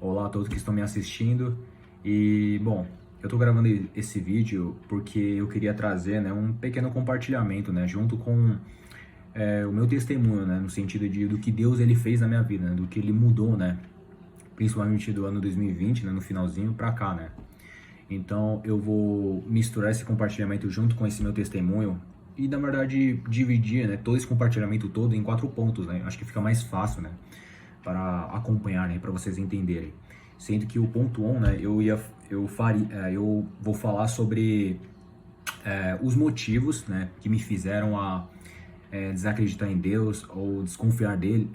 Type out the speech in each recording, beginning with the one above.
Olá a todos que estão me assistindo. E, bom, eu tô gravando esse vídeo porque eu queria trazer, né, um pequeno compartilhamento, né, junto com o meu testemunho, né, no sentido do que Deus ele fez na minha vida, né, do que ele mudou, né, principalmente do ano 2020, né, no finalzinho pra cá, né. Então eu vou misturar esse compartilhamento junto com esse meu testemunho e, na verdade, dividir, né, todo esse compartilhamento todo em 4 pontos, né. Acho que fica mais fácil, né, para acompanhar, né, para vocês entenderem. Sendo que o ponto 1, né, eu vou falar sobre os motivos, né, que me fizeram a desacreditar em Deus ou desconfiar dele,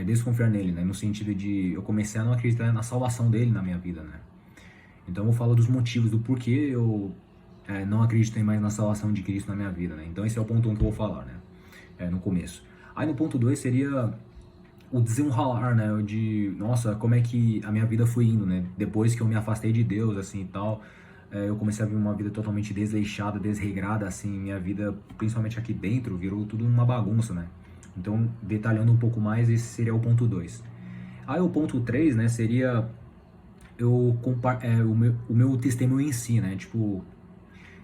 desconfiar nele, né, no sentido de eu comecei a não acreditar na salvação dele na minha vida, né. Então eu vou falar dos motivos do porquê eu não acreditei mais na salvação de Cristo na minha vida, né. Então esse é o ponto 1 que eu vou falar, né, no começo. Aí no ponto 2 seria o desenrolar, né, nossa, como é que a minha vida foi indo, né, depois que eu me afastei de Deus, assim, e tal, eu comecei a viver uma vida totalmente desleixada, desregrada, assim, minha vida, principalmente aqui dentro, virou tudo uma bagunça, né, então, detalhando um pouco mais, esse seria o ponto 2. Aí o ponto 3, né, seria o meu testemunho em si, né, tipo,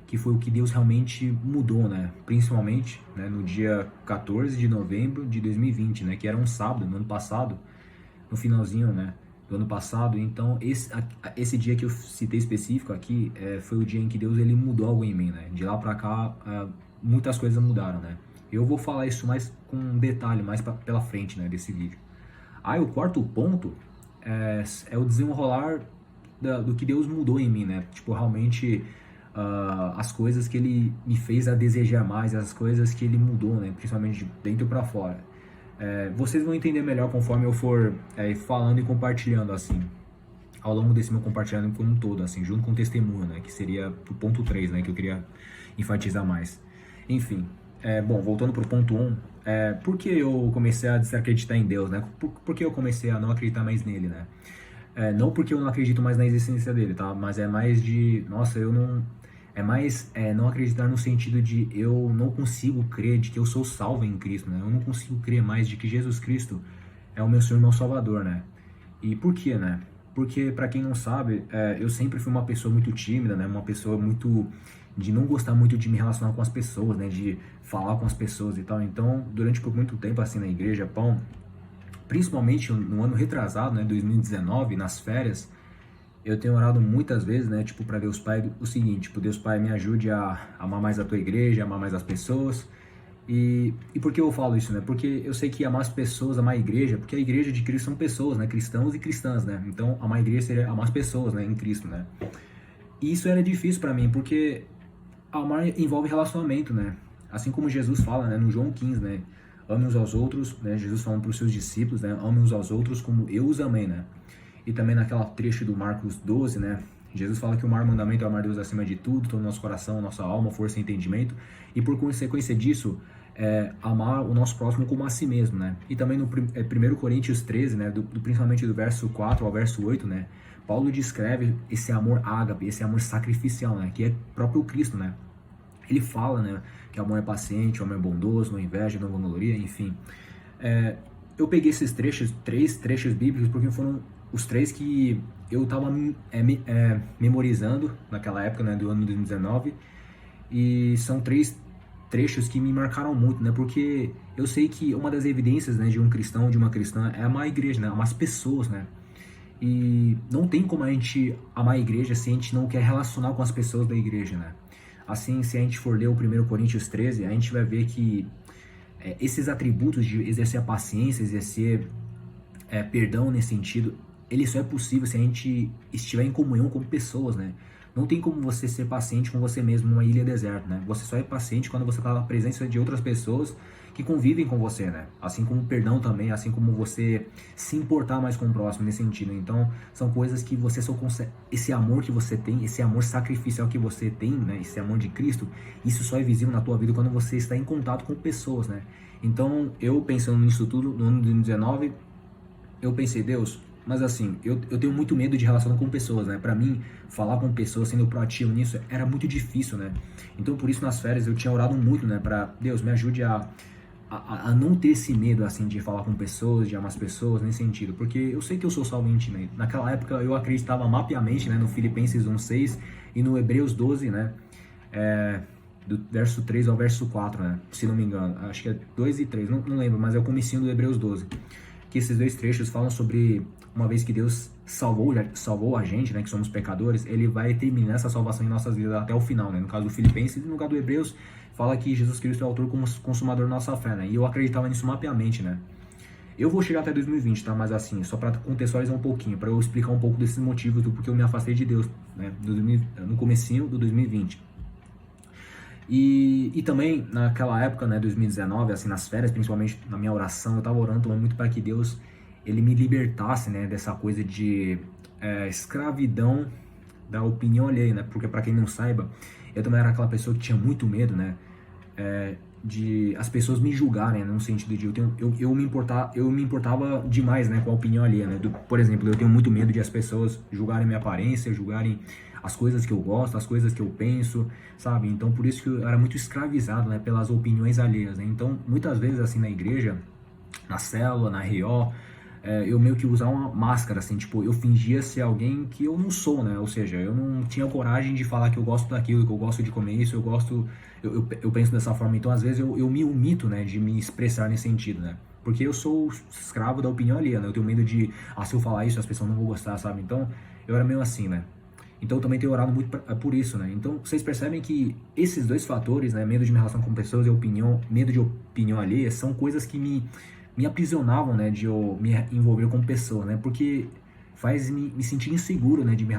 que foi o que Deus realmente mudou, né? Principalmente, né, no dia 14 de novembro de 2020, né, que era um sábado no ano passado, no finalzinho, né, do ano passado. Então, esse dia que eu citei específico aqui, foi o dia em que Deus ele mudou algo em mim, né? De lá pra cá, muitas coisas mudaram, né? Eu vou falar isso mais com um detalhe mais pela frente, né, desse vídeo. Aí o quarto ponto é o desenrolar do que Deus mudou em mim, né? Tipo, realmente as coisas que ele me fez a desejar mais, as coisas que ele mudou, né? Principalmente de dentro para fora. Vocês vão entender melhor conforme eu for falando e compartilhando, assim, ao longo desse meu compartilhamento como um todo, assim, junto com o testemunho, né? Que seria o ponto 3, né? Que eu queria enfatizar mais. Enfim, bom, voltando pro ponto 1, por que eu comecei a desacreditar em Deus, né? Por que eu comecei a não acreditar mais nele, né? Não porque eu não acredito mais na existência dele, tá? Mas é mais de, nossa, eu não... É mais não acreditar no sentido de eu não consigo crer de que eu sou salvo em Cristo, né? Eu não consigo crer mais de que Jesus Cristo é o meu Senhor e meu Salvador, né? E por quê, né? Porque, para quem não sabe, eu sempre fui uma pessoa muito tímida, né? Uma pessoa muito... de não gostar muito de me relacionar com as pessoas, né? De falar com as pessoas e tal. Então, durante por muito tempo, assim, na igreja, principalmente no ano retrasado, né? 2019, nas férias, eu tenho orado muitas vezes, né, tipo, para Deus Pai, o seguinte, tipo, Deus Pai, me ajude a amar mais a tua igreja, amar mais as pessoas. E por que eu falo isso, né? Porque eu sei que amar as pessoas, amar a igreja, porque a igreja de Cristo são pessoas, né? Cristãos e cristãs, né? Então, amar a igreja seria amar as pessoas, né? Em Cristo, né? E isso era difícil para mim, porque amar envolve relacionamento, né? Assim como Jesus fala, né, no João 15, né? Ame uns aos outros, né? Jesus falando para os seus discípulos, né? Ame uns aos outros como eu os amei, né? E também naquela trecho do Marcos 12, né? Jesus fala que o maior mandamento é amar Deus acima de tudo, todo o nosso coração, nossa alma, força e entendimento. E por consequência disso, amar o nosso próximo como a si mesmo, né? E também no 1 Coríntios 13, né? Principalmente do verso 4 ao verso 8, né? Paulo descreve esse amor ágape, esse amor sacrificial, né? Que é próprio Cristo, né? Ele fala, né? Que o amor é paciente, o amor é bondoso, não inveja, não vanagloria, enfim. Eu peguei esses três trechos bíblicos, porque foram os três que eu estava memorizando naquela época, né, do ano 2019, e são três trechos que me marcaram muito, né, porque eu sei que uma das evidências, né, de um cristão, de uma cristã, é amar a igreja, né, amar as pessoas, né, e não tem como a gente amar a igreja se a gente não quer relacionar com as pessoas da igreja, né. Assim, se a gente for ler o 1 Coríntios 13, a gente vai ver que esses atributos de exercer a paciência, exercer perdão nesse sentido, ele só é possível se a gente estiver em comunhão com pessoas, né? Não tem como você ser paciente com você mesmo numa ilha deserta, né? Você só é paciente quando você está na presença de outras pessoas que convivem com você, né? Assim como o perdão também, assim como você se importar mais com o próximo nesse sentido. Então, são coisas que você só consegue... Esse amor que você tem, esse amor sacrificial que você tem, né? Esse amor de Cristo, isso só é visível na tua vida quando você está em contato com pessoas, né? Então, eu pensando nisso tudo, no ano de 2019, eu pensei, Deus, mas assim, eu tenho muito medo de relação com pessoas, né? Pra mim, falar com pessoas, sendo proativo nisso, era muito difícil, né? Então, por isso, nas férias, eu tinha orado muito, né? Pra Deus, me ajude a a não ter esse medo, assim, de falar com pessoas, de amar as pessoas, nesse sentido. Porque eu sei que eu sou salvo intimamente. Naquela época eu acreditava mapiamente, né, no Filipenses 1:6 e no Hebreus 12, né, do verso 3 ao verso 4, né, se não me engano. Acho que é 2 e 3, não lembro, mas é o comecinho do Hebreus 12. Que esses dois trechos falam sobre uma vez que Deus salvou a gente, né, que somos pecadores, ele vai terminar essa salvação em nossas vidas até o final, né? No caso do Filipenses e no caso do Hebreus, fala que Jesus Cristo é o autor e consumador da nossa fé, né? E eu acreditava nisso mapeamente, né? Eu vou chegar até 2020, tá? Mas assim, só para contextualizar um pouquinho, para eu explicar um pouco desses motivos do porquê eu me afastei de Deus, né? No comecinho do 2020. E também naquela época, né, 2019, assim, nas férias, principalmente na minha oração, eu tava orando também muito para que Deus, ele me libertasse, né, dessa coisa de escravidão da opinião alheia, né, porque para quem não saiba, eu também era aquela pessoa que tinha muito medo, né, de as pessoas me julgarem, né, no sentido de eu me importava demais, né, com a opinião alheia, né, por exemplo, eu tenho muito medo de as pessoas julgarem minha aparência, julgarem as coisas que eu gosto, as coisas que eu penso, sabe? Então, por isso que eu era muito escravizado, né, pelas opiniões alheias, né? Então, muitas vezes, assim, na igreja, na célula, na RO, eu meio que usava uma máscara, assim, tipo, eu fingia ser alguém que eu não sou, né? Ou seja, eu não tinha coragem de falar que eu gosto daquilo, que eu gosto de comer isso, eu penso dessa forma. Então, às vezes, eu me omito, né, de me expressar nesse sentido, né? Porque eu sou escravo da opinião alheia, né? Eu tenho medo de, se eu falar isso, as pessoas não vão gostar, sabe? Então, eu era meio assim, né? Então eu também tenho orado muito por isso, né? Então vocês percebem que esses dois fatores, né, medo de me relacionar com pessoas e medo de opinião alheia, são coisas que me aprisionavam, né, de eu me envolver com pessoas, né? Porque faz me sentir inseguro, né, de me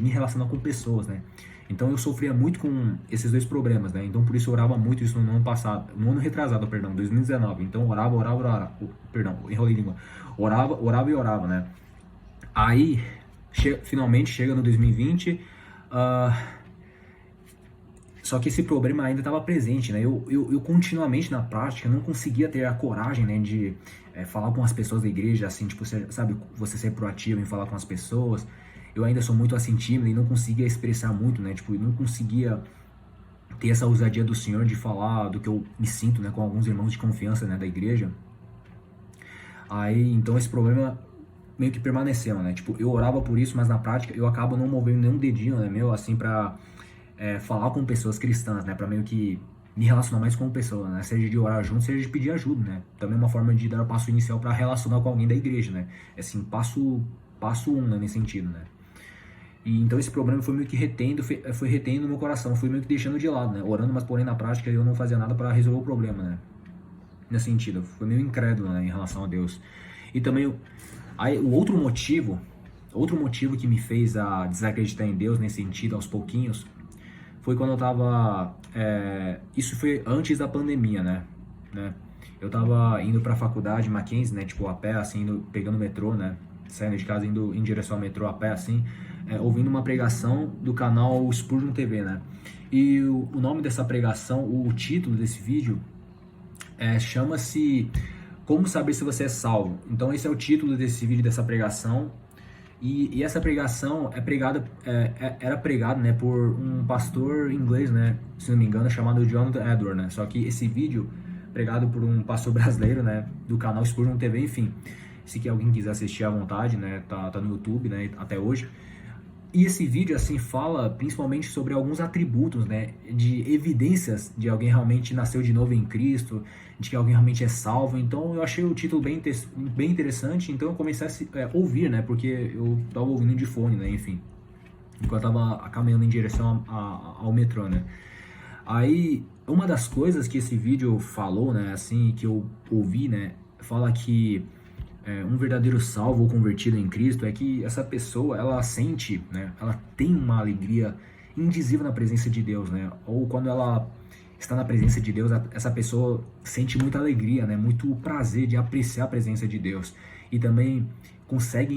relacionar com pessoas, né? Então eu sofria muito com esses dois problemas, né? Então por isso eu orava muito isso no ano passado, no ano retrasado, perdão, 2019. Então orava, perdão, enrolei língua. Orava e orava, né? Aí finalmente chega no 2020, só que esse problema ainda estava presente, né? Eu continuamente na prática não conseguia ter a coragem, né, de falar com as pessoas da igreja, assim, tipo, sabe, você ser proativo em falar com as pessoas. Eu ainda sou muito assim tímido e não conseguia expressar muito, né? Tipo, não conseguia ter essa ousadia do Senhor de falar do que eu me sinto, né, com alguns irmãos de confiança, né, da igreja. Aí, então esse problema meio que permaneceu, né? Tipo, eu orava por isso, mas na prática eu acabo não movendo nenhum dedinho, né, meu, assim, pra falar com pessoas cristãs, né? Pra meio que me relacionar mais com pessoas, né? Seja de orar junto, seja de pedir ajuda, né? Também é uma forma de dar o passo inicial para relacionar com alguém da igreja, né? Assim, passo um, né, nesse sentido, né? E então esse problema foi meio que foi retendo no meu coração, foi meio que deixando de lado, né? Orando, mas porém na prática eu não fazia nada para resolver o problema, né? Nesse sentido, foi meio incrédulo, né, em relação a Deus. E também aí, outro motivo que me fez a desacreditar em Deus nesse sentido, aos pouquinhos, foi quando eu tava, isso foi antes da pandemia, né? Eu tava indo pra faculdade, Mackenzie, né, tipo, a pé, assim, pegando o metrô, né, saindo de casa, indo em direção ao metrô a pé, assim, ouvindo uma pregação do canal Spurgeon TV, né? E o nome dessa pregação, o título desse vídeo, chama-se Como Saber Se Você é Salvo. Então esse é o título desse vídeo, dessa pregação. E essa pregação era pregada, né, por um pastor inglês, né, se não me engano, chamado Jonathan Edwards, né? Só que esse vídeo, pregado por um pastor brasileiro, né, do canal Spurgeon TV, enfim. Se alguém quiser assistir à vontade, né, tá no YouTube, né, até hoje. E esse vídeo, assim, fala principalmente sobre alguns atributos, né, de evidências de alguém realmente nasceu de novo em Cristo, de que alguém realmente é salvo. Então eu achei o título bem interessante, então eu comecei a ouvir, né, porque eu tava ouvindo de fone, né, enfim, enquanto eu tava caminhando em direção ao metrô, né. Aí, uma das coisas que esse vídeo falou, né, assim, que eu ouvi, né, fala que um verdadeiro salvo ou convertido em Cristo é que essa pessoa, ela sente, né, ela tem uma alegria indizível na presença de Deus, né, ou quando ela está na presença de Deus, essa pessoa sente muita alegria, né, muito prazer de apreciar a presença de Deus e também consegue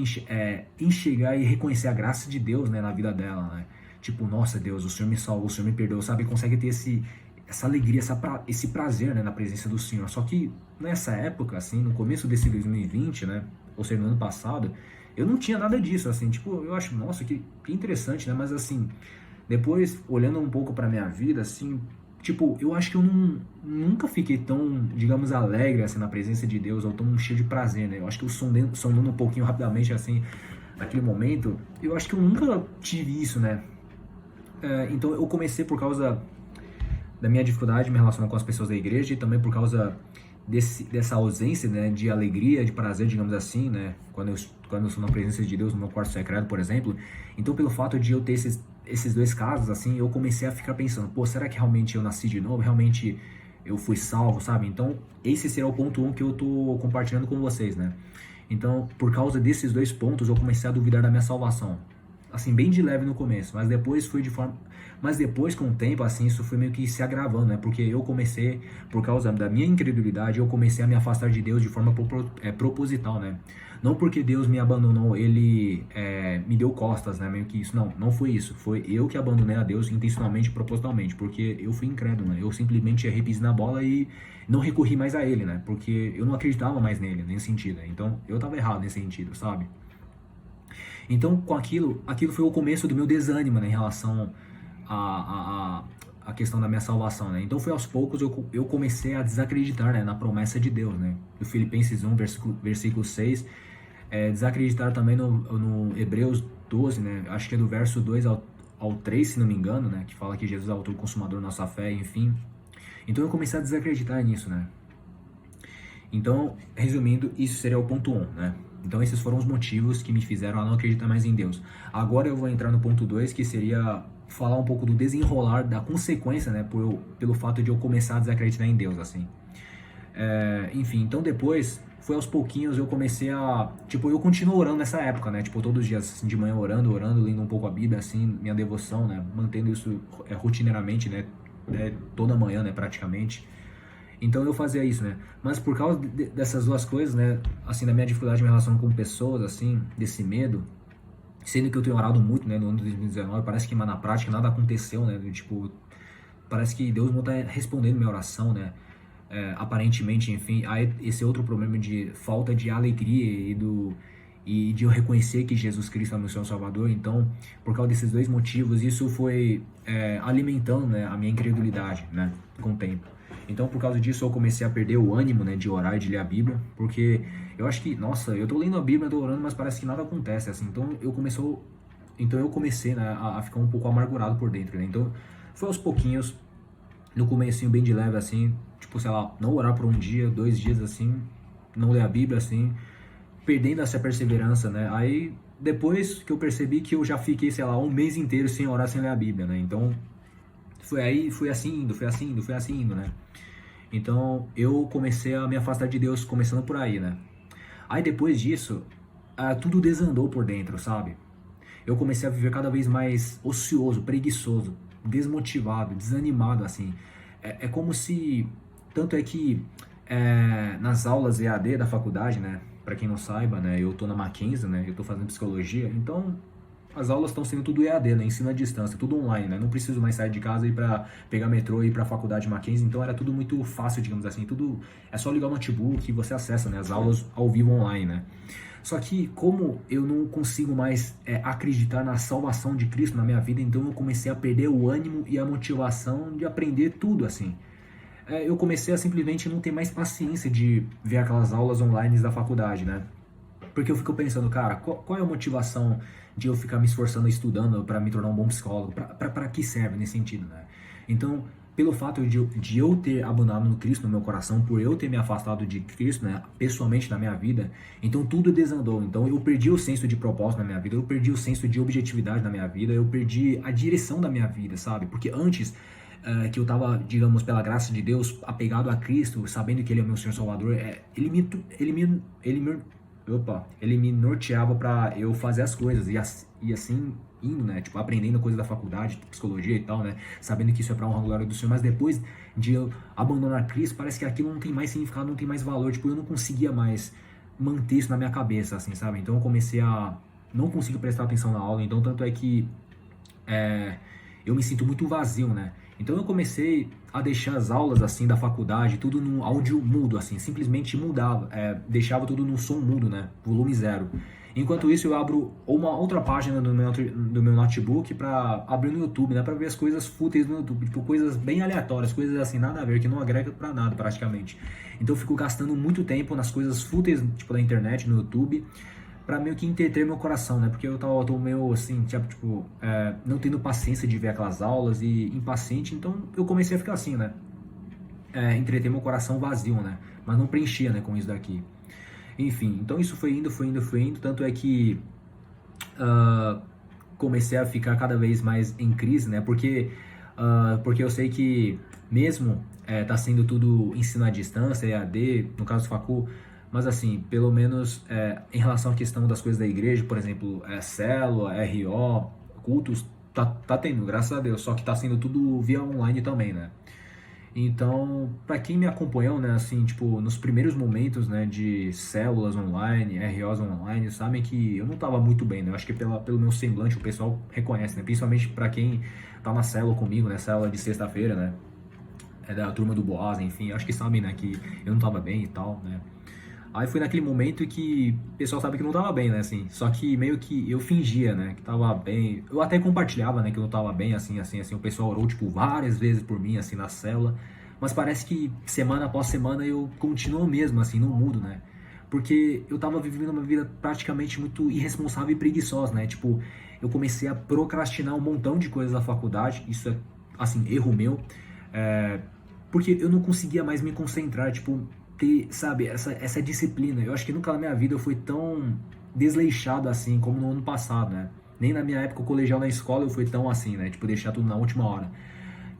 enxergar e reconhecer a graça de Deus, né, na vida dela, né, tipo, nossa Deus, o Senhor me salvou, o Senhor me perdoou, sabe, consegue ter essa alegria, esse prazer, né, na presença do Senhor. Só que nessa época, assim, no começo desse 2020, né, ou seja, no ano passado, eu não tinha nada disso, assim, tipo, eu acho, nossa, que interessante, né, mas assim, depois, olhando um pouco pra minha vida, assim, tipo, eu acho que eu nunca fiquei tão, digamos, alegre, assim, na presença de Deus, ou tão cheio de prazer, né? Eu acho que eu sondando um pouquinho rapidamente, assim, naquele momento, eu acho que eu nunca tive isso, né? Então eu comecei por causa da minha dificuldade de me relacionar com as pessoas da igreja e também por causa dessa ausência, né, de alegria, de prazer, digamos assim, né, quando eu estou na presença de Deus no meu quarto secreto, por exemplo. Então, pelo fato de eu ter esses dois casos, assim, eu comecei a ficar pensando, pô, será que realmente eu nasci de novo? Realmente eu fui salvo, sabe? Então, esse será o ponto 1 que eu tô compartilhando com vocês, né? Então, por causa desses dois pontos, eu comecei a duvidar da minha salvação. Assim, bem de leve no começo, mas depois foi de forma. Mas depois, com o tempo, assim, isso foi meio que se agravando, né? Porque eu comecei, por causa da minha incredulidade, eu comecei a me afastar de Deus de forma proposital, né? Não porque Deus me abandonou, ele me deu costas, né? Meio que isso. Não, não foi isso. Foi eu que abandonei a Deus intencionalmente, propositalmente, porque eu fui incrédulo, né? Eu simplesmente errei, pisei na bola e não recorri mais a ele, né? Porque eu não acreditava mais nele, nesse sentido, né? Então, eu tava errado nesse sentido, sabe? Então, com aquilo foi o começo do meu desânimo, né, em relação à questão da minha salvação, né? Então, foi aos poucos eu comecei a desacreditar, né, na promessa de Deus, né? Do Filipenses 1, versículo 6, desacreditar também no Hebreus 12, né? Acho que é do verso 2 ao 3, se não me engano, né? Que fala que Jesus é o autor e consumador da nossa fé, enfim. Então, eu comecei a desacreditar nisso, né? Então, resumindo, isso seria o ponto 1, né? Então, esses foram os motivos que me fizeram a não acreditar mais em Deus. Agora eu vou entrar no ponto 2, que seria falar um pouco do desenrolar, da consequência, né? Pelo fato de eu começar a desacreditar em Deus, assim. Enfim, então depois, foi aos pouquinhos eu comecei a... Tipo, eu continuo orando nessa época, né? Tipo, todos os dias, assim, de manhã orando, lendo um pouco a Bíblia, assim, minha devoção, né? Mantendo isso rotineiramente, né? Toda manhã, né? Praticamente. Então eu fazia isso, né? Mas por causa dessas duas coisas, né? Assim, da minha dificuldade de me relacionar com pessoas, assim, desse medo, sendo que eu tenho orado muito, né? No ano de 2019, parece que mas na prática nada aconteceu, né? Tipo, parece que Deus não tá respondendo minha oração, né? Aparentemente, enfim, aí esse outro problema de falta de alegria e de eu reconhecer que Jesus Cristo é meu Senhor Salvador. Então, por causa desses dois motivos, isso foi alimentando, né, a minha incredulidade, né, com o tempo. Então, por causa disso, eu comecei a perder o ânimo, né, de orar e de ler a Bíblia, porque eu acho que, nossa, eu tô lendo a Bíblia, tô orando, mas parece que nada acontece, assim. Então eu comecei, né, a ficar um pouco amargurado por dentro, né. Então, foi aos pouquinhos, no comecinho bem de leve, assim, tipo, sei lá, não orar por um dia, 2 dias, assim, não ler a Bíblia, assim, perdendo essa perseverança, né? Aí, depois que eu percebi que eu já fiquei, sei lá, um mês inteiro sem orar, sem ler a Bíblia, né? Então, fui assim indo, fui assim indo, né? Então, eu comecei a me afastar de Deus, começando por aí, né? Aí, depois disso, tudo desandou por dentro, sabe? Eu comecei a viver cada vez mais ocioso, preguiçoso, desmotivado, desanimado, assim. É como se... Tanto é que nas aulas EAD da faculdade, né? Pra quem não saiba, né? Eu tô na Mackenzie, né? Eu tô fazendo psicologia. Então, as aulas estão sendo tudo EAD, né? Ensino à distância, tudo online, né? Não preciso mais sair de casa e ir pra pegar metrô e ir pra faculdade Mackenzie. Então, era tudo muito fácil, digamos assim. Tudo... É só ligar o notebook e você acessa, né? As aulas ao vivo online, né? Só que como eu não consigo mais acreditar na salvação de Cristo na minha vida, então eu comecei a perder o ânimo e a motivação de aprender tudo, assim. Eu comecei a simplesmente não ter mais paciência de ver aquelas aulas online da faculdade, né? Porque eu fico pensando, cara, qual é a motivação de eu ficar me esforçando estudando para me tornar um bom psicólogo? Para que serve nesse sentido, né? Então, pelo fato de eu ter abandonado no Cristo no meu coração, por eu ter me afastado de Cristo, né, pessoalmente na minha vida, então tudo desandou. Então eu perdi o senso de propósito na minha vida, eu perdi o senso de objetividade na minha vida, eu perdi a direção da minha vida, sabe? Porque antes que eu tava, digamos, pela graça de Deus, apegado a Cristo, sabendo que Ele é o meu Senhor Salvador, ele me norteava para eu fazer as coisas e assim indo, né, tipo, aprendendo coisas da faculdade, psicologia e tal, né, sabendo que isso é pra honra e glória do Senhor, mas depois de eu abandonar Cristo, parece que aquilo não tem mais significado, não tem mais valor, tipo, eu não conseguia mais manter isso na minha cabeça, assim, sabe? Então eu comecei a não conseguir prestar atenção na aula, então tanto é que eu me sinto muito vazio, né? Então eu comecei a deixar as aulas assim da faculdade, tudo no áudio mudo, assim, simplesmente mudava, deixava tudo no som mudo, né? Volume zero. Enquanto isso, eu abro uma outra página do meu notebook para abrir no YouTube, né? Para ver as coisas fúteis no YouTube, tipo coisas bem aleatórias, coisas assim, nada a ver, que não agrega para nada praticamente. Então eu fico gastando muito tempo nas coisas fúteis, tipo da internet, no YouTube, pra meio que entreter meu coração, né? Porque eu tô meio assim, tipo, não tendo paciência de ver aquelas aulas e impaciente, então eu comecei a ficar assim, né? Entreter meu coração vazio, né? Mas não preenchia, né, com isso daqui. Enfim, então isso foi indo, tanto é que ah, comecei a ficar cada vez mais em crise, né? Porque eu sei que mesmo tá sendo tudo ensino à distância, EAD, no caso do Facu, mas assim, pelo menos em relação à questão das coisas da igreja, por exemplo, célula, RO, cultos, tá tendo, graças a Deus, só que tá sendo tudo via online também, né? Então, para quem me acompanhou, né, assim, tipo, nos primeiros momentos, né, de células online, ROs online, sabem que eu não tava muito bem, né? Eu acho que pelo meu semblante o pessoal reconhece, né? Principalmente para quem tá na célula comigo, né, célula de sexta-feira, né? É da turma do Boaz, enfim, acho que sabem, né, que eu não tava bem e tal, né? Aí foi naquele momento que o pessoal sabe que não tava bem, né, assim. Só que meio que eu fingia, né, que tava bem. Eu até compartilhava, né, que eu não tava bem, assim. O pessoal orou, tipo, várias vezes por mim, assim, na célula. Mas parece que semana após semana eu continuo mesmo, assim, não mudo, né. Porque eu tava vivendo uma vida praticamente muito irresponsável e preguiçosa, né. Tipo, eu comecei a procrastinar um montão de coisas da faculdade. Isso é, assim, erro meu. É, porque eu não conseguia mais me concentrar, tipo, ter, sabe, essa disciplina. Eu acho que nunca na minha vida eu fui tão desleixado assim como no ano passado, né? Nem na minha época colegial na escola eu fui tão assim, né? Tipo, deixar tudo na última hora.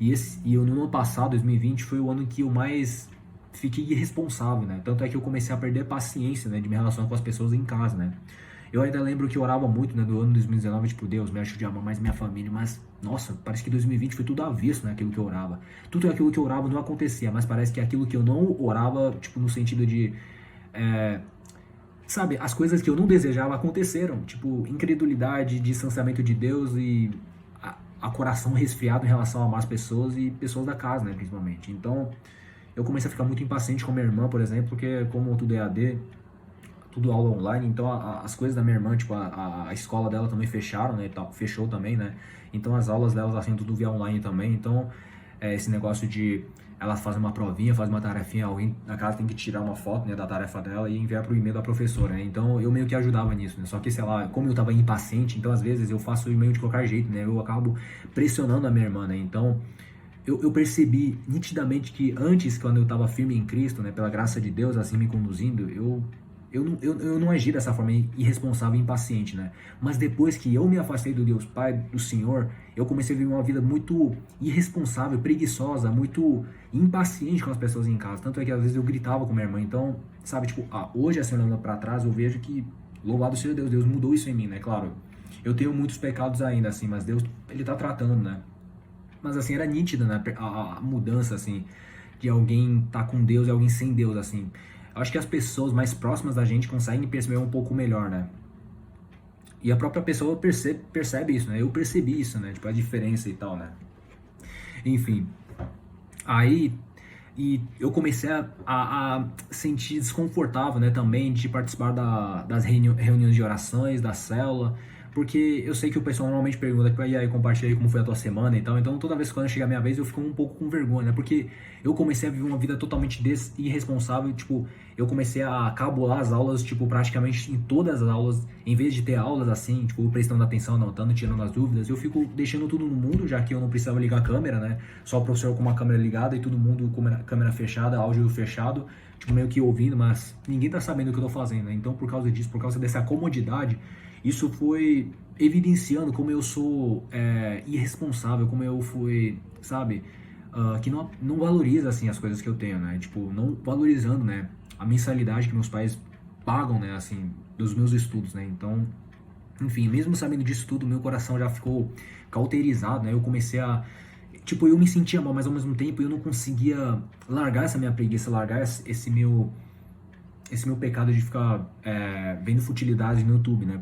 E no ano passado, 2020, foi o ano que eu mais fiquei irresponsável, né? Tanto é que eu comecei a perder paciência, né? De me relacionar com as pessoas em casa, né? Eu ainda lembro que eu orava muito, né? Do ano 2019, tipo, Deus, me ajude a amar mais minha família. Mas, nossa, parece que 2020 foi tudo avesso, né? Aquilo que eu orava. Tudo aquilo que eu orava não acontecia, mas parece que aquilo que eu não orava, tipo, no sentido de... É, sabe, as coisas que eu não desejava aconteceram. Tipo, incredulidade, distanciamento de Deus e a coração resfriado em relação a amar as pessoas e pessoas da casa, né, principalmente. Então, eu comecei a ficar muito impaciente com a minha irmã, por exemplo, porque como tudo é AD, tudo aula online, então as coisas da minha irmã, tipo, a escola dela também fecharam, né, fechou também, né, então as aulas delas assim, tudo via online também, então esse negócio de ela fazer uma provinha, fazer uma tarefinha, alguém na casa tem que tirar uma foto, né, da tarefa dela e enviar pro e-mail da professora, né, então eu meio que ajudava nisso, né, só que, sei lá, como eu tava impaciente, então às vezes eu faço o e-mail de qualquer jeito, né, eu acabo pressionando a minha irmã, né, então eu percebi nitidamente que antes, quando eu estava firme em Cristo, né, pela graça de Deus, assim me conduzindo, eu não agi dessa forma irresponsável e impaciente, né? Mas depois que eu me afastei do Deus Pai, do Senhor, eu comecei a viver uma vida muito irresponsável, preguiçosa, muito impaciente com as pessoas em casa. Tanto é que às vezes eu gritava com minha irmã. Então, sabe, tipo, hoje, assim, olhando pra trás, eu vejo que, louvado seja Deus, Deus mudou isso em mim, né? Claro, eu tenho muitos pecados ainda, assim, mas Deus, Ele tá tratando, né? Mas assim, era nítida, né? A mudança, assim, de alguém tá com Deus e alguém sem Deus, assim. Eu acho que as pessoas mais próximas da gente conseguem perceber um pouco melhor, né? E a própria pessoa percebe isso, né? Eu percebi isso, né? Tipo, a diferença e tal, né? Enfim, aí e eu comecei a sentir desconfortável, né, também de participar das reuniões de orações, da célula, porque eu sei que o pessoal normalmente pergunta, tipo, e aí, compartilha aí como foi a tua semana e tal, então toda vez que quando chega a minha vez eu fico um pouco com vergonha, né, porque eu comecei a viver uma vida totalmente irresponsável, tipo, eu comecei a cabular as aulas, tipo, praticamente em todas as aulas, em vez de ter aulas assim, tipo, prestando atenção, anotando, tirando as dúvidas, eu fico deixando tudo no mundo, já que eu não precisava ligar a câmera, né, só o professor com uma câmera ligada e todo mundo com a câmera fechada, áudio fechado, tipo, meio que ouvindo, mas ninguém tá sabendo o que eu tô fazendo, né? Então, por causa disso, por causa dessa comodidade, isso foi evidenciando como eu sou irresponsável, como eu fui, sabe, que não valoriza, assim, as coisas que eu tenho, né? Tipo, não valorizando, né, a mensalidade que meus pais pagam, né, assim, dos meus estudos, né? Então, enfim, mesmo sabendo disso tudo, meu coração já ficou cauterizado, né? Eu comecei a... Tipo, eu me sentia mal, mas ao mesmo tempo eu não conseguia largar essa minha preguiça, largar esse meu esse meu pecado de ficar vendo futilidades no YouTube, né?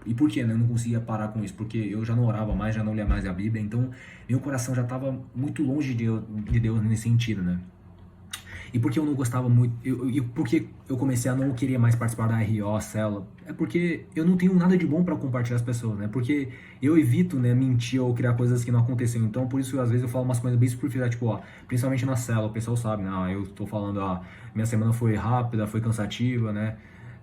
E por que, né? Eu não conseguia parar com isso? Porque eu já não orava mais, já não lia mais a Bíblia, então meu coração já estava muito longe de Deus nesse sentido, né? E porque eu não gostava muito, e porque eu comecei a não querer mais participar da RO, célula, é porque eu não tenho nada de bom para compartilhar as pessoas, né? Porque eu evito, né, mentir ou criar coisas que não aconteceram. Então, por isso, às vezes eu falo umas coisas bem superficiais, tipo, ó, principalmente na célula, o pessoal sabe, né? Eu tô falando, minha semana foi rápida, foi cansativa, né?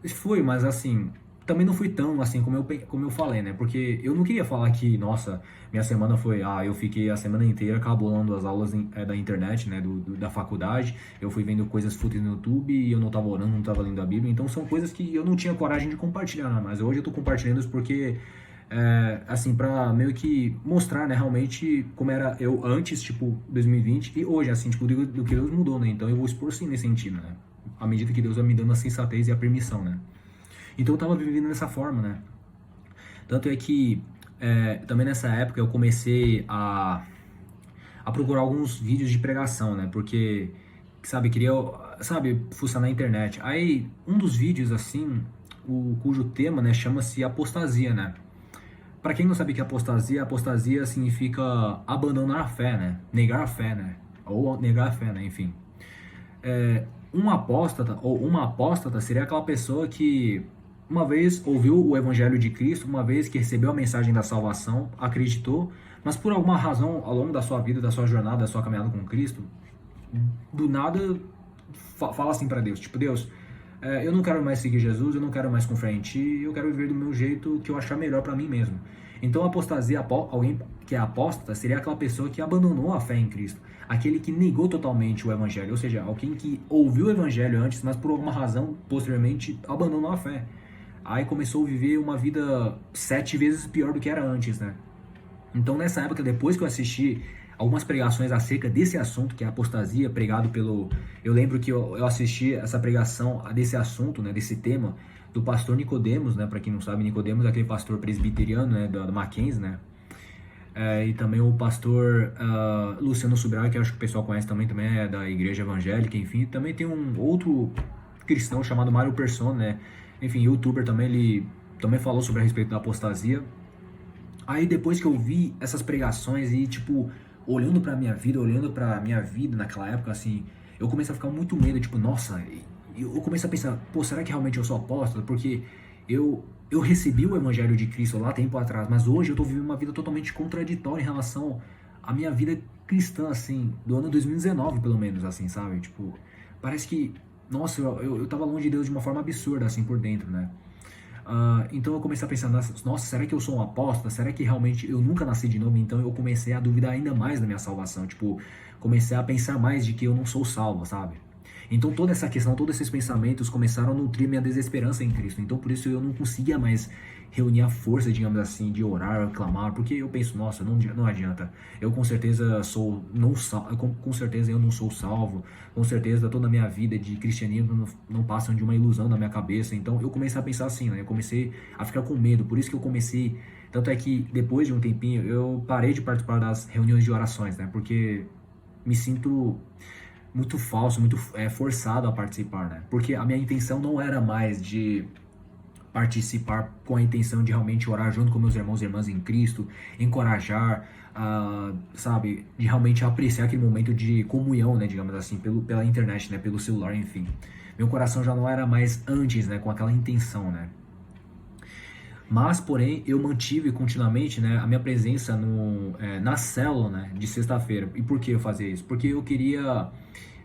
Foi, mas assim, também não foi tão assim como eu falei, né? Porque eu não queria falar que, nossa, minha semana foi, eu fiquei a semana inteira cabulando as aulas da internet, né? Da faculdade, eu fui vendo coisas fúteis no YouTube e eu não tava orando, não tava lendo a Bíblia, então são coisas que eu não tinha coragem de compartilhar, né? Mas hoje eu tô compartilhando isso porque, assim, pra meio que mostrar, né, realmente como era eu antes, tipo, 2020 e hoje, assim, tipo, do que Deus mudou, né? Então eu vou expor sim nesse sentido, né? À medida que Deus vai me dando a sensatez e a permissão, né? Então eu tava vivendo dessa forma, né? Tanto é que também nessa época eu comecei a procurar alguns vídeos de pregação, né? Porque, sabe, queria, sabe, fuçar na internet. Aí, um dos vídeos, assim, cujo tema, né, chama-se apostasia, né? Pra quem não sabe o que é apostasia significa abandonar a fé, né? Negar a fé, né? Ou negar a fé, né? Enfim. Um apóstata ou uma apóstata seria aquela pessoa que uma vez ouviu o evangelho de Cristo, uma vez que recebeu a mensagem da salvação, acreditou, mas por alguma razão ao longo da sua vida, da sua jornada, da sua caminhada com Cristo, do nada fala assim para Deus, tipo, Deus, eu não quero mais seguir Jesus, eu não quero mais confiar em Ti, eu quero viver do meu jeito que eu achar melhor para mim mesmo. Então, apostasia, alguém que é apóstata, seria aquela pessoa que abandonou a fé em Cristo, aquele que negou totalmente o evangelho, ou seja, alguém que ouviu o evangelho antes, mas por alguma razão, posteriormente, abandonou a fé. Aí começou a viver uma vida 7 vezes pior do que era antes, né? Então, nessa época, depois que eu assisti algumas pregações acerca desse assunto, que é a apostasia, pregado pelo... Eu lembro que eu assisti essa pregação desse assunto, né, desse tema, do pastor Nicodemos, né, para quem não sabe, Nicodemos é aquele pastor presbiteriano, né, do Mackenzie, né, e também o pastor Luciano Subirá, que eu acho que o pessoal conhece também é da igreja evangélica, enfim, também tem um outro cristão chamado Mário Persona, né, enfim, youtuber também, ele também falou sobre a respeito da apostasia. Aí depois que eu vi essas pregações e, tipo, olhando pra minha vida naquela época, assim, eu comecei a ficar muito medo, tipo, nossa, eu comecei a pensar, pô, será que realmente eu sou apóstolo? Porque eu recebi o evangelho de Cristo lá tempo atrás, mas hoje eu tô vivendo uma vida totalmente contraditória em relação à minha vida cristã, assim, do ano 2019, pelo menos, assim, sabe? Tipo, parece que, nossa, eu tava longe de Deus de uma forma absurda, assim, por dentro, né? Então eu comecei a pensar, nossa, será que eu sou um apóstata? Será que realmente eu nunca nasci de novo? Então eu comecei a duvidar ainda mais da minha salvação. Tipo, comecei a pensar mais de que eu não sou salvo, sabe? Então toda essa questão, todos esses pensamentos começaram a nutrir minha desesperança em Cristo. Então por isso eu não conseguia mais reunir a força, digamos assim, de orar, clamar, porque eu penso, nossa, não adianta. Eu com certeza sou não com certeza eu não sou salvo. Com certeza toda a minha vida de cristianismo não passam de uma ilusão na minha cabeça. Então eu comecei a pensar assim, né? Eu comecei a ficar com medo. Por isso que eu comecei, tanto é que depois de um tempinho eu parei de participar das reuniões de orações, né? Porque me sinto muito falso, muito forçado a participar, né? Porque a minha intenção não era mais de participar com a intenção de realmente orar junto com meus irmãos e irmãs em Cristo, encorajar, sabe, de realmente apreciar aquele momento de comunhão, né, digamos assim, pela internet, né, pelo celular, enfim. Meu coração já não era mais antes, né, com aquela intenção, né. Mas, porém, eu mantive continuamente, né, a minha presença na célula, né, de sexta-feira. E por que eu fazia isso? Porque eu queria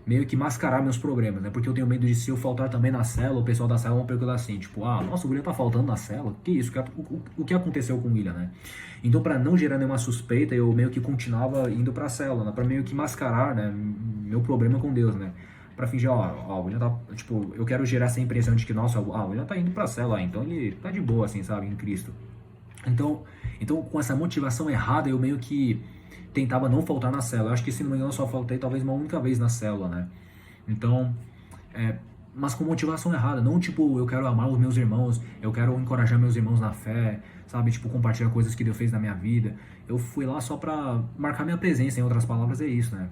meio que mascarar meus problemas, né? Porque eu tenho medo de se eu faltar também na célula, o pessoal da célula vão perguntar assim, tipo, nossa, o William tá faltando na célula? Que isso? O que aconteceu com o William, né? Então, para não gerar nenhuma suspeita, eu meio que continuava indo pra célula, né? Pra meio que mascarar, né, meu problema com Deus, né? Pra fingir, o William tá, tipo, eu quero gerar essa impressão de que, nossa, o William tá indo pra célula, então ele tá de boa, assim, sabe, em Cristo. Então, com essa motivação errada, eu meio que tentava não faltar na célula. Eu acho que, se não me engano, eu só faltei talvez uma única vez na célula, né? Então, mas com motivação errada. Não, tipo, eu quero amar os meus irmãos, eu quero encorajar meus irmãos na fé, sabe? Tipo, compartilhar coisas que Deus fez na minha vida. Eu fui lá só pra marcar minha presença, em outras palavras, é isso, né?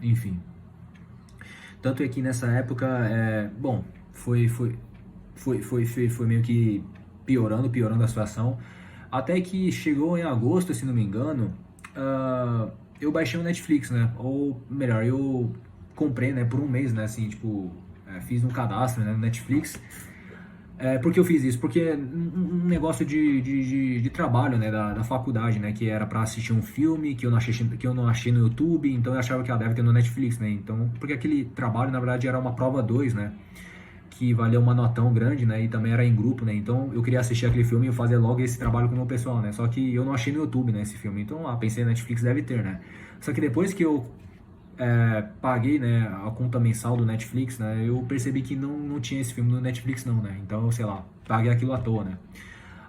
Enfim. Tanto é que nessa época, bom, foi, foi, foi meio que piorando a situação. Até que chegou em agosto, se não me engano, eu baixei o Netflix, né? Ou melhor, eu comprei, né, por um mês, né, assim, tipo, fiz um cadastro, né, no Netflix. Por que eu fiz isso? Porque um negócio de trabalho, né, da faculdade, né, que era pra assistir um filme que eu não achei no YouTube, então eu achava que ela deve ter no Netflix, né, então, porque aquele trabalho, na verdade, era uma prova 2, né, que valia uma notão grande, né, e também era em grupo, né, então eu queria assistir aquele filme e fazer logo esse trabalho com o meu pessoal, né, só que eu não achei no YouTube, né, esse filme, então, pensei, Netflix deve ter, né, só que depois que eu paguei, né, a conta mensal do Netflix, né, eu percebi que não tinha esse filme no Netflix não, né, então, sei lá, paguei aquilo à toa, né.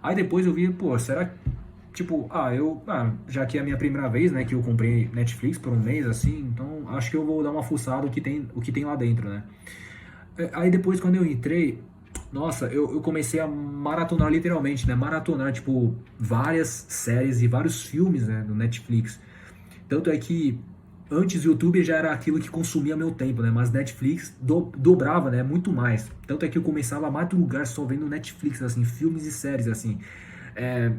Aí depois eu vi, pô, será, tipo, já que é a minha primeira vez, né, que eu comprei Netflix por um mês, assim, então acho que eu vou dar uma fuçada o que tem lá dentro, né. Aí depois quando eu entrei, nossa, eu comecei a maratonar literalmente, né, maratonar, tipo, várias séries e vários filmes, né, no Netflix. Tanto é que antes o YouTube já era aquilo que consumia meu tempo, né? Mas Netflix dobrava, né? Muito mais. Tanto é que eu começava a madrugar só vendo Netflix, assim, filmes e séries, assim. É,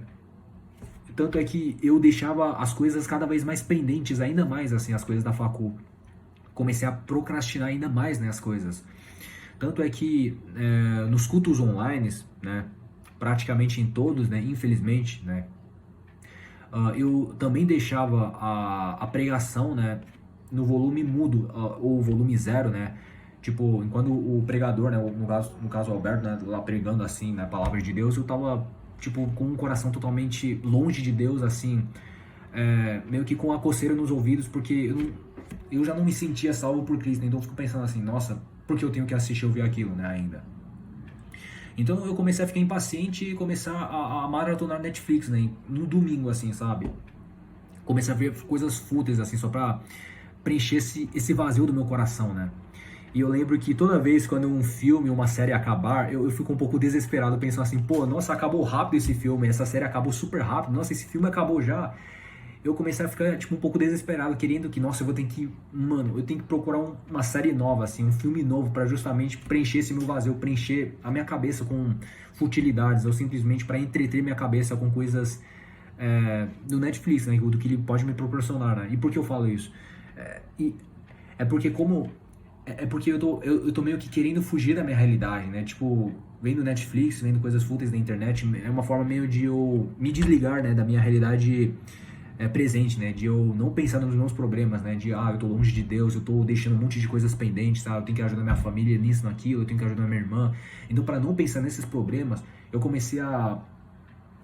tanto é que eu deixava as coisas cada vez mais pendentes, ainda mais, assim, as coisas da facu. Comecei a procrastinar ainda mais, né, as coisas. Tanto é que nos cultos online, né? Praticamente em todos, né? Infelizmente, né? Eu também deixava a pregação, né, no volume mudo, ou volume zero, né, tipo, enquanto o pregador, né, no caso o Alberto, né, lá pregando assim, na palavra de Deus, eu tava, tipo, com um coração totalmente longe de Deus, assim, meio que com a coceira nos ouvidos, porque eu já não me sentia salvo por Cristo, então eu fico pensando assim, nossa, por que eu tenho que assistir ou ver aquilo, né, ainda? Então eu comecei a ficar impaciente e começar a maratonar Netflix, né? No domingo, assim, sabe? Comecei a ver coisas fúteis, assim, só pra preencher esse vazio do meu coração, né? E eu lembro que toda vez quando um filme, uma série acabar, eu fico um pouco desesperado, pensando assim, pô, nossa, acabou rápido esse filme, essa série acabou super rápido, nossa, esse filme acabou já. Eu comecei a ficar, tipo, um pouco desesperado, querendo que, nossa, eu vou ter que, mano, eu tenho que procurar uma série nova, assim, um filme novo pra justamente preencher esse meu vazio, preencher a minha cabeça com futilidades, ou simplesmente para entreter minha cabeça com coisas do Netflix, né, do que ele pode me proporcionar, né? E por que eu falo isso? E é porque como é porque eu tô meio que querendo fugir da minha realidade, né? Tipo, vendo Netflix, vendo coisas fúteis na internet, é uma forma meio de eu me desligar, né, da minha realidade presente, né? De eu não pensar nos meus problemas, né? De, eu tô longe de Deus, eu tô deixando um monte de coisas pendentes, tá? Eu tenho que ajudar minha família nisso, naquilo, eu tenho que ajudar minha irmã. Então, para não pensar nesses problemas, eu comecei a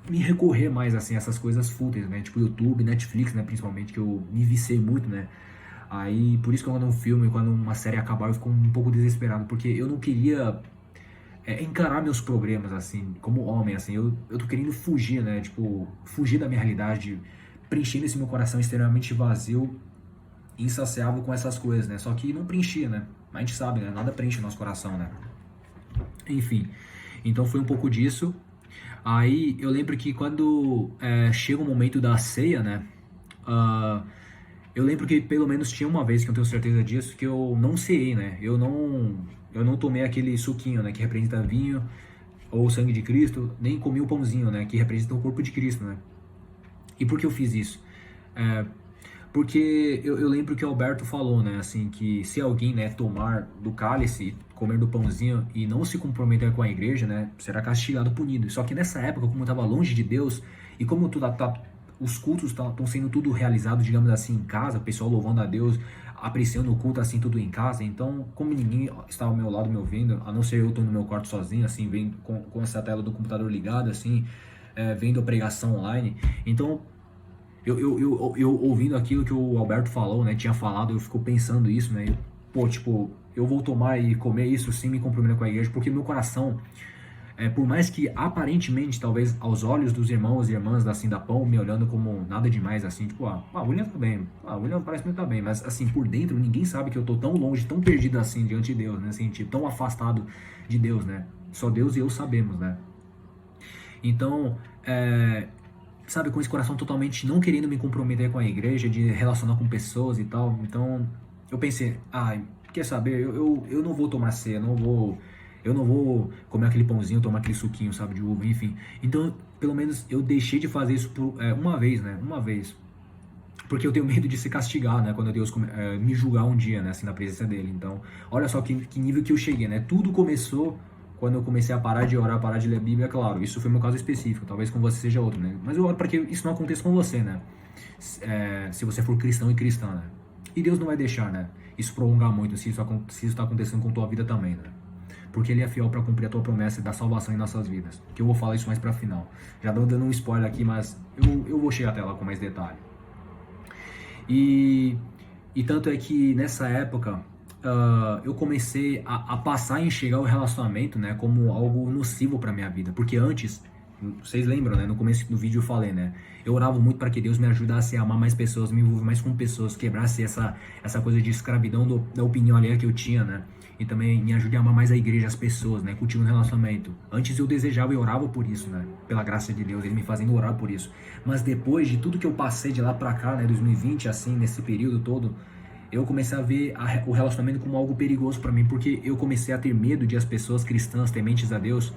me recorrer mais, assim, a essas coisas fúteis, né? Tipo YouTube, Netflix, né? Principalmente, que eu me viciei muito, né? Aí, por isso que quando um filme, quando uma série acabar, eu fico um pouco desesperado, porque eu não queria encarar meus problemas, assim, como homem, assim, eu tô querendo fugir, né, tipo, fugir da minha realidade, preenchendo esse meu coração extremamente vazio, insaciável com essas coisas, né, só que não preenchia, né, a gente sabe, né, nada preenche o nosso coração, né, enfim, então foi um pouco disso. Aí eu lembro que quando chega o momento da ceia, né, ah, eu lembro que pelo menos tinha uma vez, que eu tenho certeza disso, que eu não ceei, né? Eu não tomei aquele suquinho, né? Que representa vinho ou sangue de Cristo, nem comi o pãozinho, né? Que representa o corpo de Cristo, né? E por que eu fiz isso? É, porque eu lembro que o Alberto falou, né? Assim, que se alguém, né, tomar do cálice, comer do pãozinho e não se comprometer com a igreja, né? Será castigado, punido. Só que nessa época, como eu estava longe de Deus e como tudo os cultos estão sendo tudo realizado, digamos assim, em casa, o pessoal louvando a Deus, apreciando o culto assim, tudo em casa. Então, como ninguém estava ao meu lado me ouvindo, a não ser eu tô no meu quarto sozinho, assim, vendo com essa tela do computador ligada, assim, vendo a pregação online. Então, eu ouvindo aquilo que o Alberto falou, né, tinha falado, eu fico pensando isso, né, pô, tipo, eu vou tomar e comer isso sem me comprometer com a igreja, porque meu coração, por mais que aparentemente, talvez aos olhos dos irmãos e irmãs assim da Pão, me olhando como nada demais, assim, tipo, o William tá bem, o William parece que tá bem, mas assim, por dentro ninguém sabe que eu tô tão longe, tão perdido assim diante de Deus, né, assim, tipo, tão afastado de Deus, né, só Deus e eu sabemos, né. Então, sabe, com esse coração totalmente não querendo me comprometer com a igreja, de relacionar com pessoas e tal, então eu pensei, quer saber, eu não vou tomar ceia, não vou Eu não vou comer aquele pãozinho, tomar aquele suquinho, sabe, de uva, enfim. Então, pelo menos eu deixei de fazer isso por, uma vez, né? Uma vez. Porque eu tenho medo de se castigar, né? Quando Deus me julgar um dia, né? Assim, na presença dele. Então, olha só que nível que eu cheguei, né? Tudo começou quando eu comecei a parar de orar, parar de ler a Bíblia, claro. Isso foi meu caso específico. Talvez com você seja outro, né? Mas eu oro para que isso não aconteça com você, né? Se você for cristão e cristã, né? E Deus não vai deixar, né? Isso prolongar muito, se isso está acontecendo com tua vida também, né? Porque Ele é fiel para cumprir a tua promessa da salvação em nossas vidas. Que eu vou falar isso mais para final. Já dando um spoiler aqui, mas eu vou chegar até lá com mais detalhe. E tanto é que nessa época eu comecei a passar a enxergar o relacionamento, né, como algo nocivo para minha vida. Porque antes, vocês lembram, né, no começo do vídeo eu falei, né, eu orava muito para que Deus me ajudasse a amar mais pessoas, me envolver mais com pessoas, quebrasse essa coisa de escravidão da opinião alheia que eu tinha, né. E também me ajude a amar mais a igreja, as pessoas, né? Cultivando relacionamento. Antes eu desejava e orava por isso, né? Pela graça de Deus, Ele me fazendo orar por isso. Mas depois de tudo que eu passei de lá pra cá, né? 2020, assim, nesse período todo, eu comecei a ver o relacionamento como algo perigoso pra mim, porque eu comecei a ter medo de as pessoas cristãs, tementes a Deus,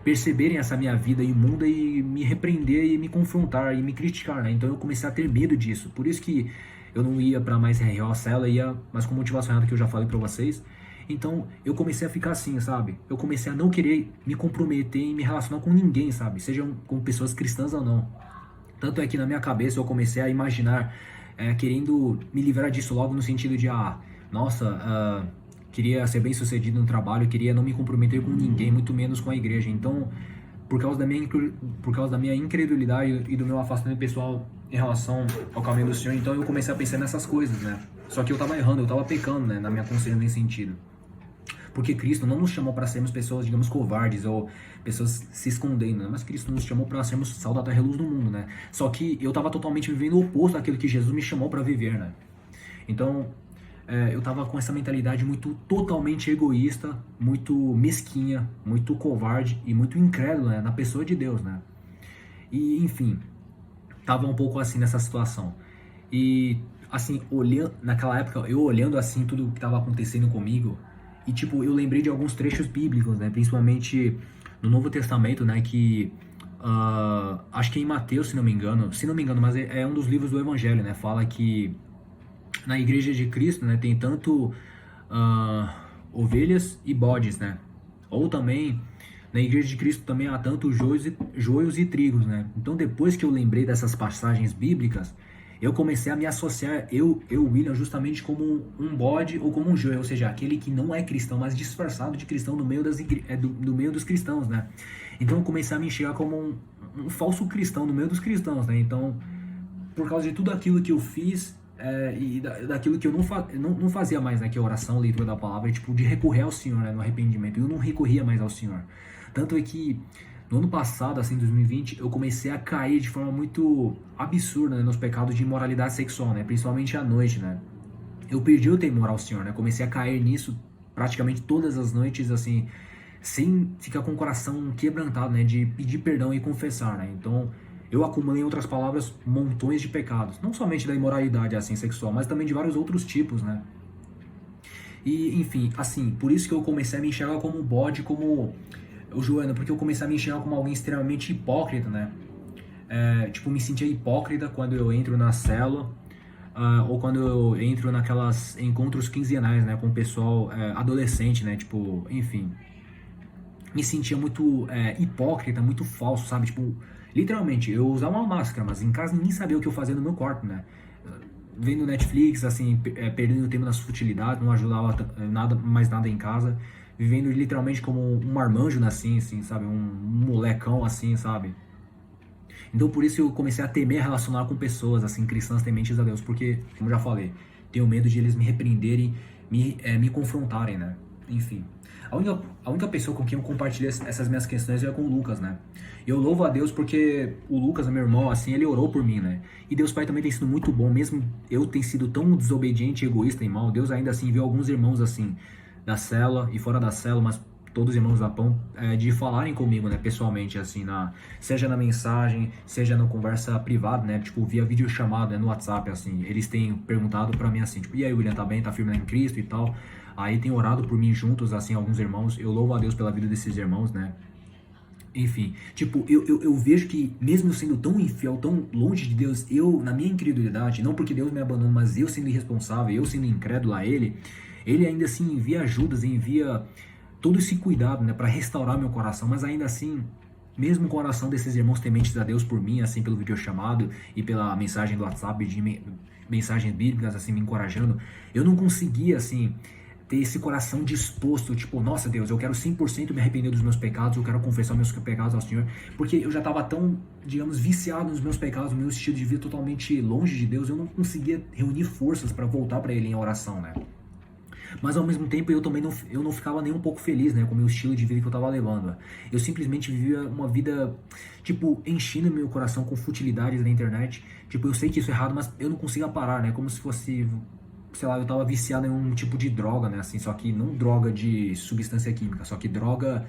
perceberem essa minha vida imunda e me repreender e me confrontar e me criticar, né? Então eu comecei a ter medo disso. Por isso que eu não ia pra mais real a cela, ia mais com motivação errada que eu já falei pra vocês. Então eu comecei a ficar assim, sabe? Eu comecei a não querer me comprometer e me relacionar com ninguém, sabe? Sejam com pessoas cristãs ou não. Tanto é que na minha cabeça eu comecei a imaginar, querendo me livrar disso logo no sentido de, nossa, queria ser bem sucedido no trabalho, queria não me comprometer com ninguém, muito menos com a igreja. Então, por causa da minha incredulidade e do meu afastamento pessoal em relação ao caminho do Senhor, então eu comecei a pensar nessas coisas, né? Só que eu tava errando, eu tava pecando, né? Na minha consciência nesse sentido. Porque Cristo não nos chamou para sermos pessoas, digamos, covardes ou pessoas se escondendo, né? Mas Cristo nos chamou para sermos sal da terra e luz do mundo, né? Só que eu estava totalmente vivendo o oposto daquilo que Jesus me chamou para viver, né? Então, eu estava com essa mentalidade muito totalmente egoísta, muito mesquinha, muito covarde e muito incrédula, né? Na pessoa de Deus, né? E, enfim, tava um pouco assim nessa situação. E, assim, naquela época, eu olhando assim tudo o que estava acontecendo comigo, e tipo, eu lembrei de alguns trechos bíblicos, né? Principalmente no Novo Testamento, né? Que acho que é em Mateus, se não me engano, mas é um dos livros do Evangelho, né? Fala que na Igreja de Cristo, né? Tem tanto ovelhas e bodes, né? Ou também na Igreja de Cristo também há tanto joios e trigos, né? Então depois que eu lembrei dessas passagens bíblicas, eu comecei a me associar, William, justamente como um bode ou como um joio, ou seja, aquele que não é cristão, mas disfarçado de cristão no meio, do meio dos cristãos, né? Então eu comecei a me enxergar como um falso cristão no meio dos cristãos, né? Então, por causa de tudo aquilo que eu fiz e daquilo que eu não fazia mais, né? Que é oração, leitura da palavra, tipo, de recorrer ao Senhor, né? No arrependimento. Eu não recorria mais ao Senhor. Tanto é que no ano passado, assim, 2020, eu comecei a cair de forma muito absurda, né, nos pecados de imoralidade sexual, né, principalmente à noite, né. Eu perdi o temor ao Senhor, né, comecei a cair nisso praticamente todas as noites, assim, sem ficar com o coração quebrantado, né, de pedir perdão e confessar, né. Então, eu acumulei, em outras palavras, montões de pecados, não somente da imoralidade, assim, sexual, mas também de vários outros tipos, né. E, enfim, assim, por isso que eu comecei a me enxergar como bode, como o Joana, porque eu comecei a me enxergar como alguém extremamente hipócrita, né? Tipo, me sentia hipócrita quando eu entro na célula, ou quando eu entro naquelas encontros quinzenais, né, com o pessoal adolescente, né? Tipo, enfim, me sentia muito hipócrita, muito falso, sabe? Tipo, literalmente, eu usava uma máscara, mas em casa ninguém sabia o que eu fazia no meu quarto, né? Vendo Netflix, assim, perdendo tempo nas futilidades, não ajudava mais nada em casa, vivendo literalmente como um marmanjo, assim, sabe? Um molecão, assim, sabe? Então por isso eu comecei a temer relacionar com pessoas, assim, cristãs tementes a Deus, porque, como já falei, tenho medo de eles me repreenderem, me confrontarem, né? Enfim. A única pessoa com quem eu compartilhei essas minhas questões é com o Lucas, né? E eu louvo a Deus porque o Lucas, meu irmão, assim, ele orou por mim, né? E Deus Pai também tem sido muito bom, mesmo eu ter sido tão desobediente, egoísta e mal, Deus ainda assim enviou alguns irmãos, assim, da célula e fora da célula, mas todos os irmãos da Pão, de falarem comigo, né, pessoalmente, assim, seja na mensagem, seja na conversa privada, né, tipo, via videochamada, né, no WhatsApp, assim, eles têm perguntado pra mim, assim, tipo, e aí, William, tá bem, tá firme em Cristo e tal, aí tem orado por mim juntos, assim, alguns irmãos. Eu louvo a Deus pela vida desses irmãos, né? Enfim, tipo, eu vejo que mesmo eu sendo tão infiel, tão longe de Deus, eu, na minha incredulidade, não porque Deus me abandonou, mas eu sendo irresponsável, eu sendo incrédulo a Ele ainda assim envia ajudas, envia todo esse cuidado, né, para restaurar meu coração, mas ainda assim, mesmo com a oração desses irmãos tementes a Deus por mim, assim, pelo videochamado e pela mensagem do WhatsApp, mensagens bíblicas, assim, me encorajando, eu não conseguia, assim, ter esse coração disposto, tipo, nossa Deus, eu quero 100% me arrepender dos meus pecados, eu quero confessar meus pecados ao Senhor, porque eu já estava tão, digamos, viciado nos meus pecados, no meu estilo de vida totalmente longe de Deus, eu não conseguia reunir forças para voltar para Ele em oração, né? Mas ao mesmo tempo eu também não ficava nem um pouco feliz, né, com o meu estilo de vida que eu estava levando. Eu simplesmente vivia uma vida, tipo, enchendo meu coração com futilidades na internet. Tipo, eu sei que isso é errado, mas eu não conseguia parar, né, como se fosse, sei lá, eu tava viciado em um tipo de droga, né, assim, só que não droga de substância química, só que droga,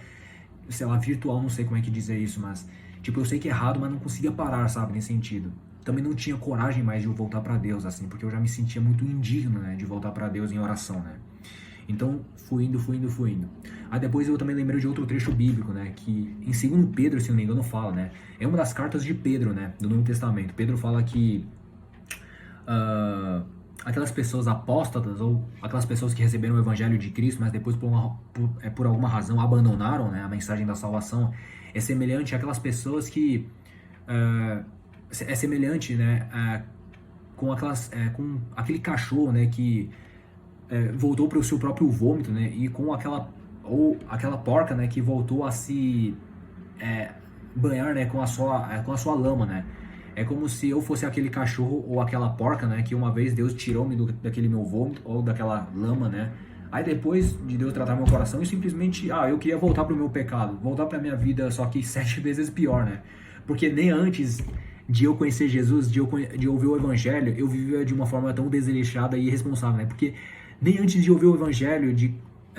sei lá, virtual, não sei como é que dizer isso, mas, tipo, eu sei que é errado, mas não conseguia parar, sabe, nesse sentido. Também não tinha coragem mais de eu voltar pra Deus, assim, porque eu já me sentia muito indigno, né, de voltar pra Deus em oração, né. Então, fui indo. Aí depois eu também lembrei de outro trecho bíblico, né, que em 2 Pedro, se não me engano, fala, né, é uma das cartas de Pedro, né, do Novo Testamento. Pedro fala que aquelas pessoas apóstatas ou aquelas pessoas que receberam o evangelho de Cristo, mas depois por alguma razão abandonaram, né, a mensagem da salvação, é semelhante àquelas pessoas que é semelhante, né, com aquele cachorro, né, que voltou para o seu próprio vômito, né, e com aquela porca, né, que voltou a se banhar, né, com a sua lama, né. É como se eu fosse aquele cachorro ou aquela porca, né, que uma vez Deus tirou-me daquele meu vômito ou daquela lama, né. Aí depois de Deus tratar meu coração, eu simplesmente, eu queria voltar pro meu pecado, voltar pra minha vida, só que 7 vezes pior, né. Porque nem antes de eu conhecer Jesus, de ouvir o evangelho, eu vivia de uma forma tão desleixada e irresponsável, né. Porque nem antes de ouvir o evangelho,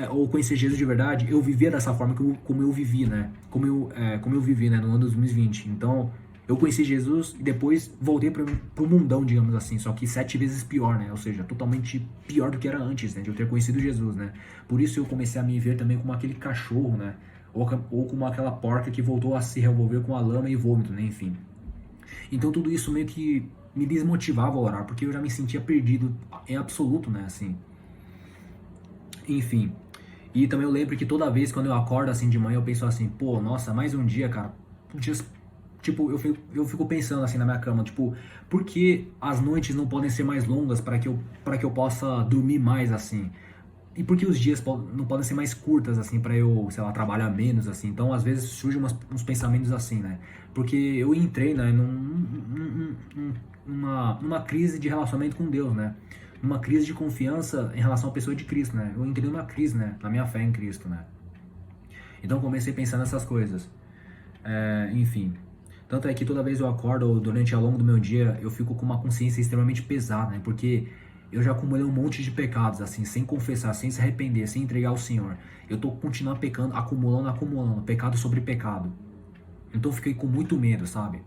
ou conhecer Jesus de verdade, eu vivia dessa forma como eu vivi, né? Como eu vivi, né, no ano 2020. Então, eu conheci Jesus e depois voltei pro mundão, digamos assim, só que 7 vezes pior, né? Ou seja, totalmente pior do que era antes, né, de eu ter conhecido Jesus, né? Por isso eu comecei a me ver também como aquele cachorro, né? Ou como aquela porca que voltou a se revolver com a lama e vômito, né? Enfim. Então tudo isso meio que me desmotivava a orar, porque eu já me sentia perdido em absoluto, né? Assim. Enfim. E também eu lembro que toda vez quando eu acordo assim de manhã, eu penso assim, pô, nossa, mais um dia, cara. Dias, tipo, eu fico pensando assim na minha cama, tipo, por que as noites não podem ser mais longas para que eu possa dormir mais assim? E por que os dias não podem ser mais curtas assim para eu, sei lá, trabalhar menos assim? Então, às vezes surgem uns pensamentos assim, né? Porque eu entrei, né, numa crise de relacionamento com Deus, né? Numa crise de confiança em relação à pessoa de Cristo, né? Eu entrei numa crise, né? Na minha fé em Cristo, né? Então comecei a pensar nessas coisas. Enfim. Tanto é que toda vez eu acordo, ou durante ao longo do meu dia, eu fico com uma consciência extremamente pesada, né? Porque eu já acumulei um monte de pecados, assim, sem confessar, sem se arrepender, sem entregar ao Senhor. Eu tô continuando pecando, acumulando, pecado sobre pecado. Então eu fiquei com muito medo, sabe?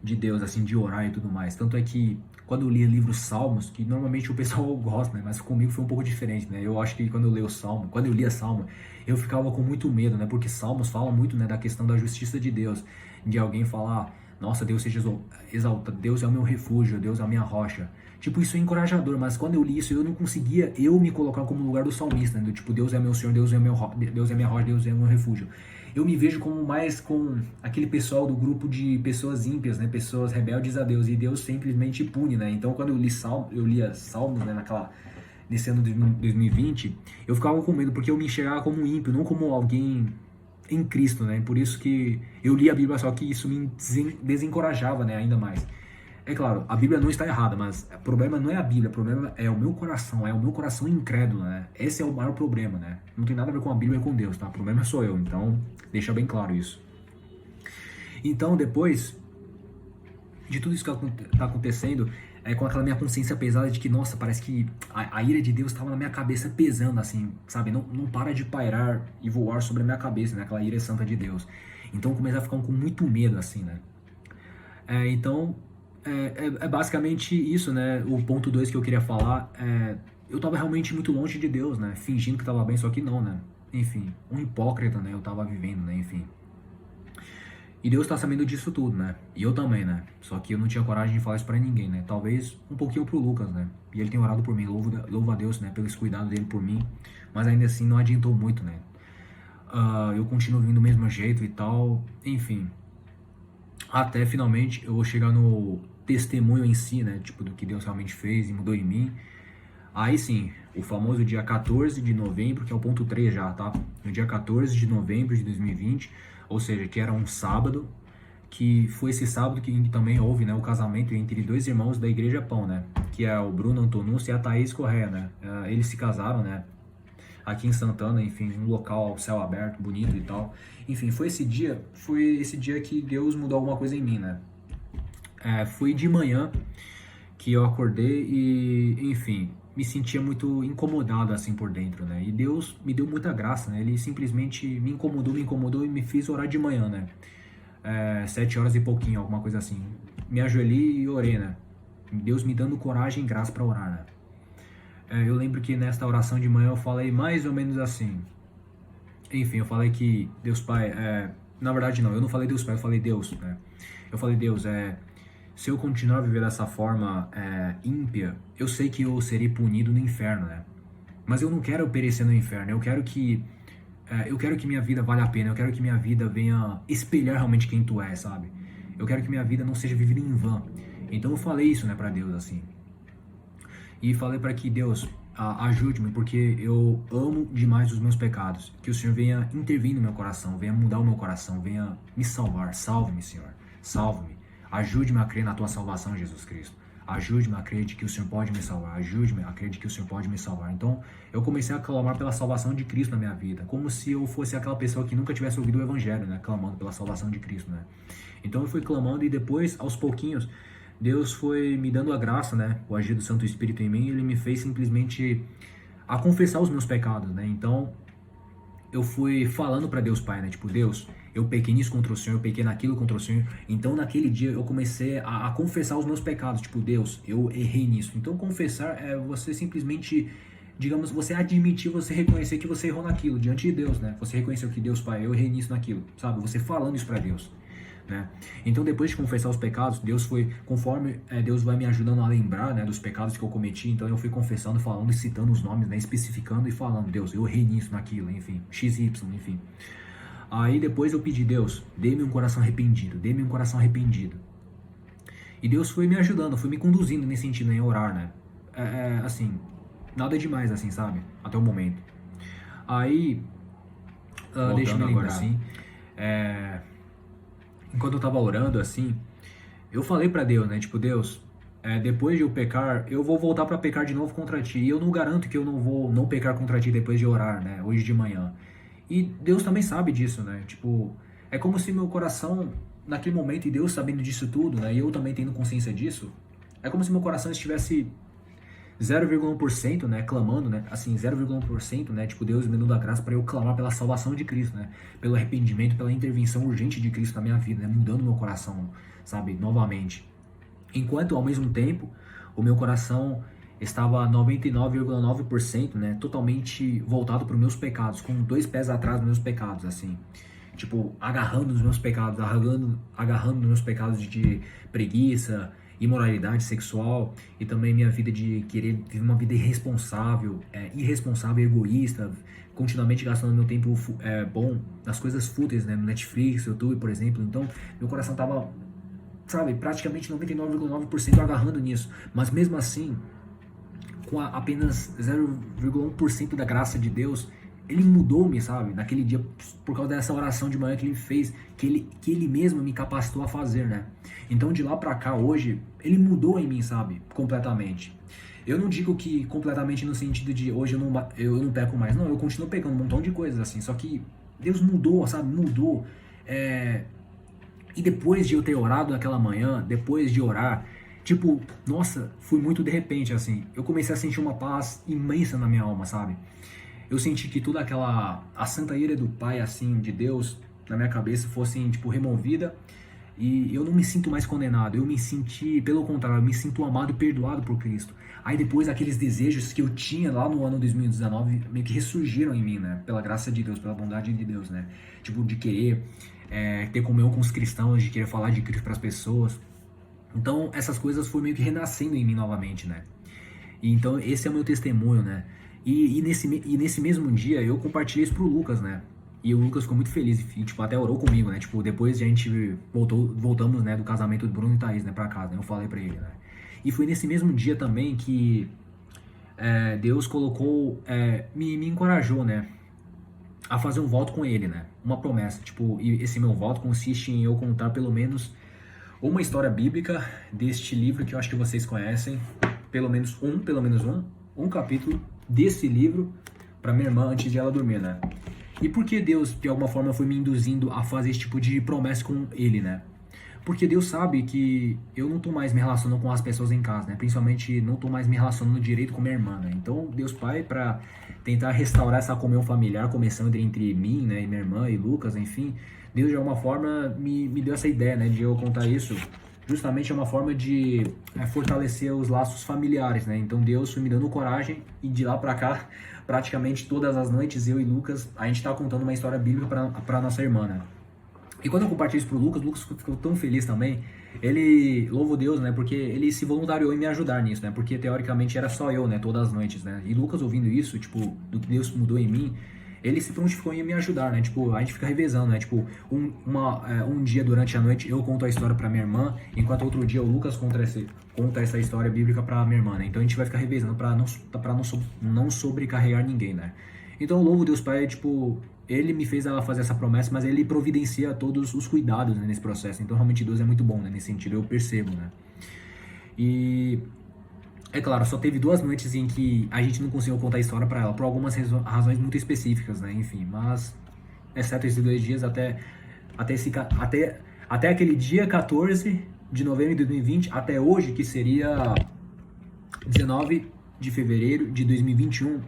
De Deus, assim, de orar e tudo mais. Tanto é que quando eu li livros Salmos, que normalmente o pessoal gosta, né? Mas comigo foi um pouco diferente, né? Eu acho que quando eu leio o Salmo, quando eu lia Salmo, eu ficava com muito medo, né? Porque Salmos fala muito, né, da questão da justiça de Deus, de alguém falar, nossa, Deus seja exaltado, Deus é o meu refúgio, Deus é a minha rocha. Tipo, isso é encorajador, mas quando eu li isso, eu não conseguia me colocar como lugar do salmista, né? Tipo, Deus é meu Senhor, Deus é Deus é minha rocha, Deus é meu refúgio. Eu me vejo como mais com aquele pessoal do grupo de pessoas ímpias, né? Pessoas rebeldes a Deus, e Deus simplesmente pune, né? Então, quando eu lia Salmos, né, nesse ano de 2020, eu ficava com medo, porque eu me enxergava como um ímpio, não como alguém em Cristo, né? Por isso que eu li a Bíblia, só que isso me desencorajava, né, ainda mais. É claro, a Bíblia não está errada, mas o problema não é a Bíblia, o problema é o meu coração incrédulo, né? Esse é o maior problema, né? Não tem nada a ver com a Bíblia e com Deus, tá? O problema sou eu, então deixa bem claro isso. Então, depois de tudo isso que está acontecendo, com aquela minha consciência pesada de que, nossa, parece que a ira de Deus estava na minha cabeça pesando, assim, sabe? Não para de pairar e voar sobre a minha cabeça, né? Aquela ira santa de Deus. Então eu comecei a ficar com muito medo, assim, né? Então, é basicamente isso, né? O ponto 2 que eu queria falar eu tava realmente muito longe de Deus, né? Fingindo que tava bem, só que não, né? Enfim, um hipócrita, né? Eu tava vivendo, né? Enfim. E Deus tá sabendo disso tudo, né? E eu também, né? Só que eu não tinha coragem de falar isso pra ninguém, né? Talvez um pouquinho pro Lucas, né? E ele tem orado por mim, louvo a Deus, né? Pelo cuidado dele por mim. Mas ainda assim não adiantou muito, né? Eu continuo vindo do mesmo jeito e tal. Enfim. Até finalmente eu vou chegar no testemunho em si, né? Tipo, do que Deus realmente fez e mudou em mim. Aí sim, o famoso dia 14 de novembro, que é o ponto 3 já, tá? No dia 14 de novembro de 2020, ou seja, que era um sábado, que foi esse sábado que também houve, né, o casamento entre dois irmãos da Igreja Pão, né? Que é o Bruno Antonúcio e a Thaís Correia, né? Eles se casaram, né? Aqui em Santana, enfim, um local, céu aberto, bonito e tal. Enfim, foi esse dia que Deus mudou alguma coisa em mim, né? Foi de manhã que eu acordei e, enfim, me sentia muito incomodado assim por dentro, né? E Deus me deu muita graça, né? Ele simplesmente me incomodou e me fez orar de manhã, né? 7 horas e pouquinho, alguma coisa assim. Me ajoelhei e orei, né? Deus me dando coragem e graça para orar, né? Eu lembro que nesta oração de manhã eu falei mais ou menos assim. Enfim, eu falei que Deus Pai, na verdade não, eu não falei Deus Pai, eu falei Deus, né? Eu falei Deus, se eu continuar a viver dessa forma ímpia, eu sei que eu serei punido no inferno, né? Mas eu não quero perecer no inferno, eu quero que minha vida valha a pena, eu quero que minha vida venha espelhar realmente quem tu és, sabe? Eu quero que minha vida não seja vivida em vão. Então eu falei isso, né, pra Deus, assim. E falei para que Deus ajude-me, porque eu amo demais os meus pecados. Que o Senhor venha intervir no meu coração, venha mudar o meu coração, venha me salvar. Salve-me, Senhor. Salve-me. Ajude-me a crer na tua salvação, Jesus Cristo. Ajude-me a crer de que o Senhor pode me salvar. Ajude-me a crer de que o Senhor pode me salvar. Então, eu comecei a clamar pela salvação de Cristo na minha vida, como se eu fosse aquela pessoa que nunca tivesse ouvido o Evangelho, né? Clamando pela salvação de Cristo, né? Então, eu fui clamando e depois, aos pouquinhos, Deus foi me dando a graça, né? O agir do Santo Espírito em mim, ele me fez simplesmente a confessar os meus pecados, né? Então, eu fui falando para Deus Pai, né? Tipo, Deus, eu pequei nisso contra o Senhor, eu pequei naquilo contra o Senhor. Então, naquele dia, eu comecei a confessar os meus pecados. Tipo, Deus, eu errei nisso. Então, confessar é você simplesmente, digamos, você admitir, você reconhecer que você errou naquilo diante de Deus, né? Você reconheceu que Deus Pai, eu errei nisso, naquilo, sabe? Você falando isso para Deus. Né? Então, depois de confessar os pecados, conforme Deus vai me ajudando a lembrar, né, dos pecados que eu cometi, então eu fui confessando, falando e citando os nomes, né, especificando e falando, Deus, eu errei nisso, naquilo, enfim, XY, enfim. Aí depois eu pedi, Deus, dê-me um coração arrependido, dê-me um coração arrependido. E Deus foi me ajudando, foi me conduzindo nesse sentido, em orar, né? Assim, nada demais, assim, sabe? Até o momento. Aí, deixa eu me lembrar, assim, enquanto eu tava orando, assim, eu falei pra Deus, né? Tipo, Deus, depois de eu pecar, eu vou voltar pra pecar de novo contra ti. E eu não garanto que eu não vou não pecar contra ti depois de orar, né? Hoje de manhã. E Deus também sabe disso, né? Tipo, é como se meu coração, naquele momento, e Deus sabendo disso tudo, né? E eu também tendo consciência disso, é como se meu coração estivesse 0,1%, né, clamando, né, assim, 0,1%, né, tipo, Deus me dando a graça para eu clamar pela salvação de Cristo, né, pelo arrependimento, pela intervenção urgente de Cristo na minha vida, né, mudando meu coração, sabe, novamente. Enquanto, ao mesmo tempo, o meu coração estava 99,9%, né, totalmente voltado para os meus pecados, com 2 pés atrás dos meus pecados, assim, tipo, agarrando nos meus pecados, agarrando nos meus pecados de preguiça, imoralidade sexual e também minha vida de querer viver uma vida irresponsável, egoísta, continuamente gastando meu tempo bom nas coisas fúteis, né, no Netflix, YouTube, por exemplo. Então, meu coração tava, sabe, praticamente 99,9% agarrando nisso, mas mesmo assim, com apenas 0,1% da graça de Deus, ele mudou-me, sabe, naquele dia, por causa dessa oração de manhã que ele fez, que ele mesmo me capacitou a fazer, né? Então, de lá pra cá, hoje, ele mudou em mim, sabe, completamente. Eu não digo que completamente no sentido de hoje eu não peco mais, não, eu continuo pecando um montão de coisas, assim, só que Deus mudou, sabe, mudou. E depois de eu ter orado naquela manhã, depois de orar, tipo, nossa, foi muito de repente, assim, eu comecei a sentir uma paz imensa na minha alma, sabe? Eu senti que toda a santa ira do Pai, assim, de Deus, na minha cabeça, fosse, tipo, removida. E eu não me sinto mais condenado. Eu me senti, pelo contrário, eu me sinto amado e perdoado por Cristo. Aí depois aqueles desejos que eu tinha lá no ano 2019 meio que ressurgiram em mim, né? Pela graça de Deus, pela bondade de Deus, né? Tipo, de querer ter comunhão com os cristãos, de querer falar de Cristo para as pessoas. Então essas coisas foram meio que renascendo em mim novamente, né? E então esse é o meu testemunho, né? E nesse mesmo dia eu compartilhei isso pro Lucas, né? E o Lucas ficou muito feliz e, tipo, até orou comigo, né? Tipo, depois a gente voltamos, né, do casamento do Bruno e Thaís, né, pra casa, né? Eu falei pra ele, né? E foi nesse mesmo dia também que Deus colocou, me encorajou, né? A fazer um voto com ele, né? Uma promessa. Tipo, e esse meu voto consiste em eu contar pelo menos uma história bíblica deste livro que eu acho que vocês conhecem. Pelo menos um capítulo desse livro pra minha irmã antes de ela dormir, né? E por que Deus, de alguma forma, foi me induzindo a fazer esse tipo de promessa com ele, né? Porque Deus sabe que eu não tô mais me relacionando com as pessoas em casa, né? Principalmente não tô mais me relacionando direito com minha irmã, né? Então, Deus Pai, para tentar restaurar essa comunhão familiar, começando entre mim, né, e minha irmã e Lucas, enfim, Deus de alguma forma me deu essa ideia, né, de eu contar isso. Justamente é uma forma de fortalecer os laços familiares, né? Então Deus foi me dando coragem e de lá pra cá, praticamente todas as noites, eu e Lucas, a gente tá contando uma história bíblica pra nossa irmã, né? E quando eu compartilhei isso pro Lucas, o Lucas ficou tão feliz também. Ele, louvo Deus, né? Porque ele se voluntariou em me ajudar nisso, né? Porque teoricamente era só eu, né? Todas as noites, né? E Lucas ouvindo isso, tipo, do que Deus mudou em mim, ele se prontificou em me ajudar, né? Tipo, a gente fica revezando, né? Tipo, um dia durante a noite eu conto a história pra minha irmã, enquanto outro dia o Lucas conta essa história bíblica pra minha irmã, né? Então a gente vai ficar revezando pra não sobrecarregar ninguém, né? Então, louvo Deus Pai, tipo, ele me fez ela fazer essa promessa, mas ele providencia todos os cuidados, né, nesse processo. Então, realmente, Deus é muito bom, né, nesse sentido, eu percebo, né. E, é claro, só teve 2 noites em que a gente não conseguiu contar a história pra ela, por algumas razões muito específicas, né, enfim. Mas, exceto esses 2 dias, até, esse, até aquele dia 14 de novembro de 2020, até hoje, que seria 19 de fevereiro de 2021,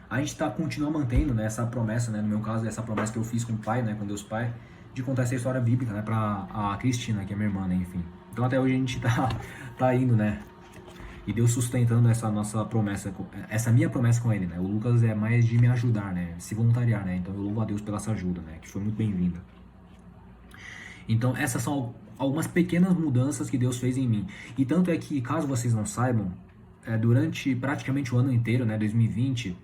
a gente continua mantendo, né, essa promessa, né, no meu caso, essa promessa que eu fiz com o Pai, né, com Deus Pai, de contar essa história bíblica, né, pra a Cristina, que é minha irmã, né, enfim. Então até hoje a gente tá indo, né, e Deus sustentando essa nossa promessa, essa minha promessa com ele, né. O Lucas é mais de me ajudar, né, se voluntariar, né, então eu louvo a Deus pela essa ajuda, né, que foi muito bem-vinda. Então essas são algumas pequenas mudanças que Deus fez em mim. E tanto é que, caso vocês não saibam, durante praticamente o ano inteiro, né, 2020,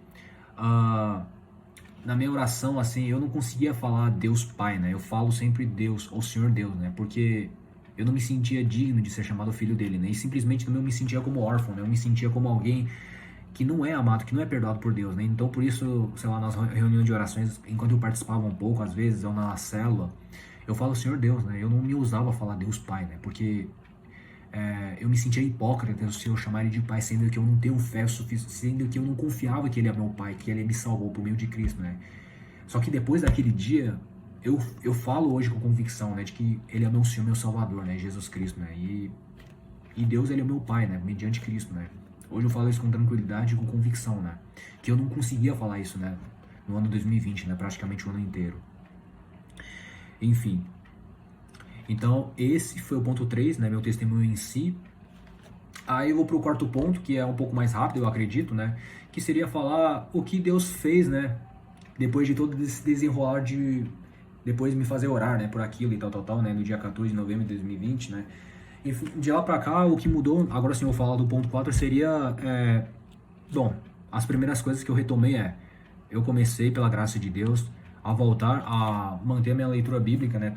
na minha oração, assim, eu não conseguia falar Deus Pai, né? Eu falo sempre Deus, ou Senhor Deus, né? Porque eu não me sentia digno de ser chamado filho dele, né? E simplesmente também eu me sentia como órfão, né? Eu me sentia como alguém que não é amado, que não é perdoado por Deus, né? Então, por isso, sei lá, nas reuniões de orações, enquanto eu participava um pouco, às vezes, ou na célula, eu falo Senhor Deus, né? Eu não me usava falar Deus Pai, né? Porque eu me sentia hipócrita se eu chamar ele de pai, sendo que eu não tenho fé suficiente, sendo que eu não confiava que ele é meu pai, que ele me salvou por meio de Cristo, né? Só que depois daquele dia, eu falo hoje com convicção, né, de que ele é meu Senhor, meu Salvador, né, Jesus Cristo, né? E Deus, ele é meu pai, né, mediante Cristo, né? Hoje eu falo isso com tranquilidade e com convicção, né? Que eu não conseguia falar isso, né, no ano 2020, né, praticamente o ano inteiro. Enfim. Então, esse foi o ponto 3, né, meu testemunho em si. Aí eu vou pro quarto ponto, que é um pouco mais rápido, eu acredito, né, que seria falar o que Deus fez, né, depois de todo esse desenrolar de depois me fazer orar, né, por aquilo e tal, né, no dia 14 de novembro de 2020, né. E de lá pra cá, o que mudou, agora sim eu vou falar do ponto 4, seria, bom, as primeiras coisas que eu retomei eu comecei, pela graça de Deus, a voltar a manter a minha leitura bíblica, né,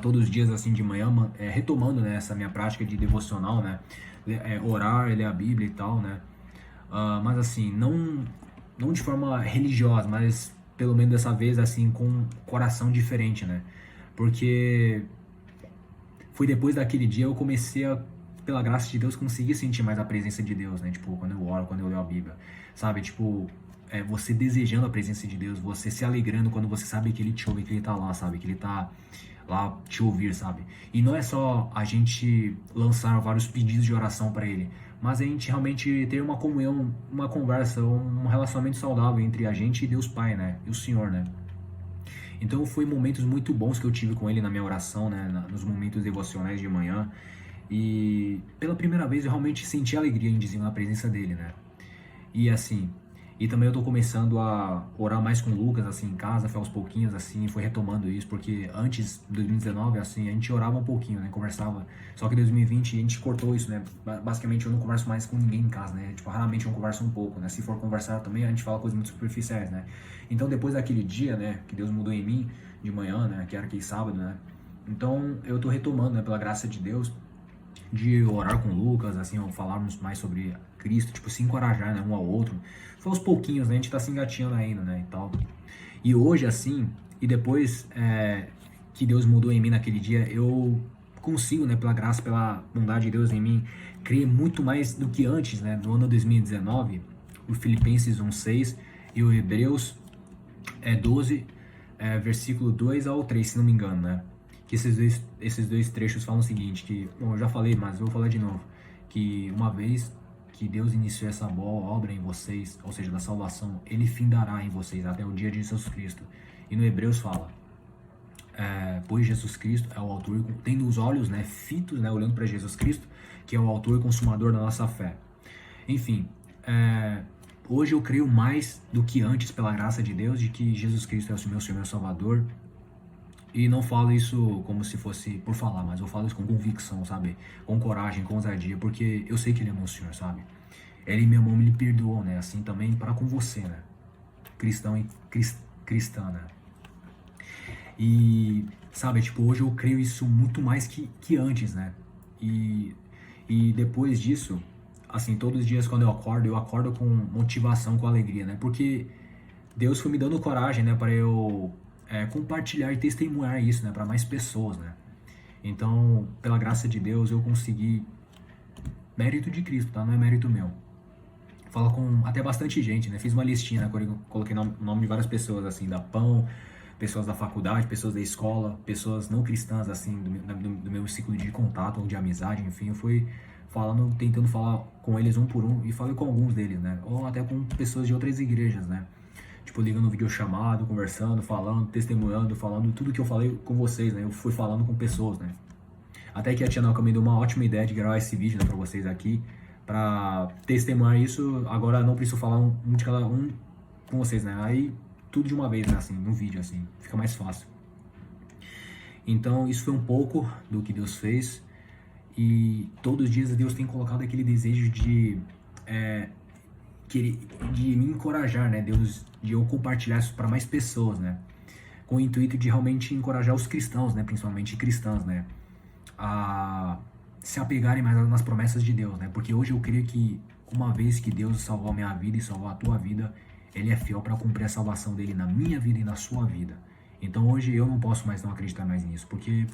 todos os dias assim de manhã, retomando, né, essa minha prática de devocional, né, orar, ler a Bíblia e tal, né, mas assim, não de forma religiosa, mas pelo menos dessa vez assim com um coração diferente, né, porque foi depois daquele dia eu comecei a, pela graça de Deus, conseguir sentir mais a presença de Deus, né, tipo, quando eu oro, quando eu leio a Bíblia, sabe, tipo, você desejando a presença de Deus, você se alegrando quando você sabe que Ele te ouve, que Ele tá lá, sabe, que Ele tá lá te ouvir, sabe? E não é só a gente lançar vários pedidos de oração para Ele, mas a gente realmente ter uma comunhão, uma conversa, um relacionamento saudável entre a gente e Deus Pai, né? E o Senhor, né? Então foi momentos muito bons que eu tive com Ele na minha oração, né? Nos momentos devocionais de manhã. E pela primeira vez eu realmente senti alegria em dizer na presença dele, né? E assim, e também eu tô começando a orar mais com o Lucas, assim, em casa, foi aos pouquinhos, assim, foi retomando isso, porque antes, 2019, assim, a gente orava um pouquinho, né, conversava, só que em 2020 a gente cortou isso, né, basicamente eu não converso mais com ninguém em casa, né, tipo, raramente eu converso um pouco, né, se for conversar também a gente fala coisas muito superficiais, né, então depois daquele dia, né, que Deus mudou em mim, de manhã, né, que era aquele sábado, né, então eu tô retomando, né, pela graça de Deus, de orar com o Lucas, assim, ou falarmos mais sobre Cristo, tipo, se encorajar, né, um ao outro. Foi aos pouquinhos, né, a gente tá se engatinhando ainda, né, e tal. E hoje, assim, e depois que Deus mudou em mim naquele dia, eu consigo, né, pela graça, pela bondade de Deus em mim, crer muito mais do que antes, né, no ano 2019, o Filipenses 1:6 e o Hebreus 12, versículo 2 ao 3, se não me engano, né? Que esses dois trechos falam o seguinte, que, bom, eu já falei, mas eu vou falar de novo, que uma vez que Deus iniciou essa boa obra em vocês, ou seja, da salvação, Ele findará em vocês até o dia de Jesus Cristo. E no Hebreus fala, pois Jesus Cristo é o autor, tendo os olhos, né, fitos, né, olhando para Jesus Cristo, que é o autor e consumador da nossa fé. Enfim, hoje eu creio mais do que antes, pela graça de Deus, de que Jesus Cristo é o meu Senhor, meu Salvador. E não falo isso como se fosse por falar, mas eu falo isso com convicção, sabe? Com coragem, com ousadia, porque eu sei que Ele é meu Senhor, sabe? Ele, meu irmão, me perdoou, né? Assim também para com você, né? Cristão e cristã, né? E, sabe, tipo, hoje eu creio isso muito mais que antes, né? E, e depois disso, assim, todos os dias quando eu acordo com motivação, com alegria, né? Porque Deus foi me dando coragem, né, para eu compartilhar e testemunhar isso, né, para mais pessoas, né? Então, pela graça de Deus, eu consegui, mérito de Cristo, tá? Não é mérito meu. Fala com até bastante gente, né? Fiz uma listinha, né? Coloquei o nome de várias pessoas, assim, da Pão, pessoas da faculdade, pessoas da escola, pessoas não cristãs, assim, do meu ciclo de contato ou de amizade, enfim, eu fui falando, tentando falar com eles um por um, e falei com alguns deles, né? Ou até com pessoas de outras igrejas, né? Tipo, ligando videochamado, conversando, falando, testemunhando, falando tudo que eu falei com vocês, né? Eu fui falando com pessoas, né? Até que a Tia Nauka me deu uma ótima ideia de gravar esse vídeo, né, pra vocês aqui, pra testemunhar isso. Agora não preciso falar um de cada um com vocês, né? Aí tudo de uma vez, né, assim, no vídeo, assim, fica mais fácil. Então, isso foi um pouco do que Deus fez. E todos os dias Deus tem colocado aquele desejo de me encorajar, né? Deus, de eu compartilhar isso para mais pessoas, né? Com o intuito de realmente encorajar os cristãos, né? Principalmente cristãs, né? A se apegarem mais nas promessas de Deus, né? Porque hoje eu creio que uma vez que Deus salvou a minha vida e salvou a tua vida, Ele é fiel para cumprir a salvação dele na minha vida e na sua vida. Então hoje eu não posso mais não acreditar mais nisso, porque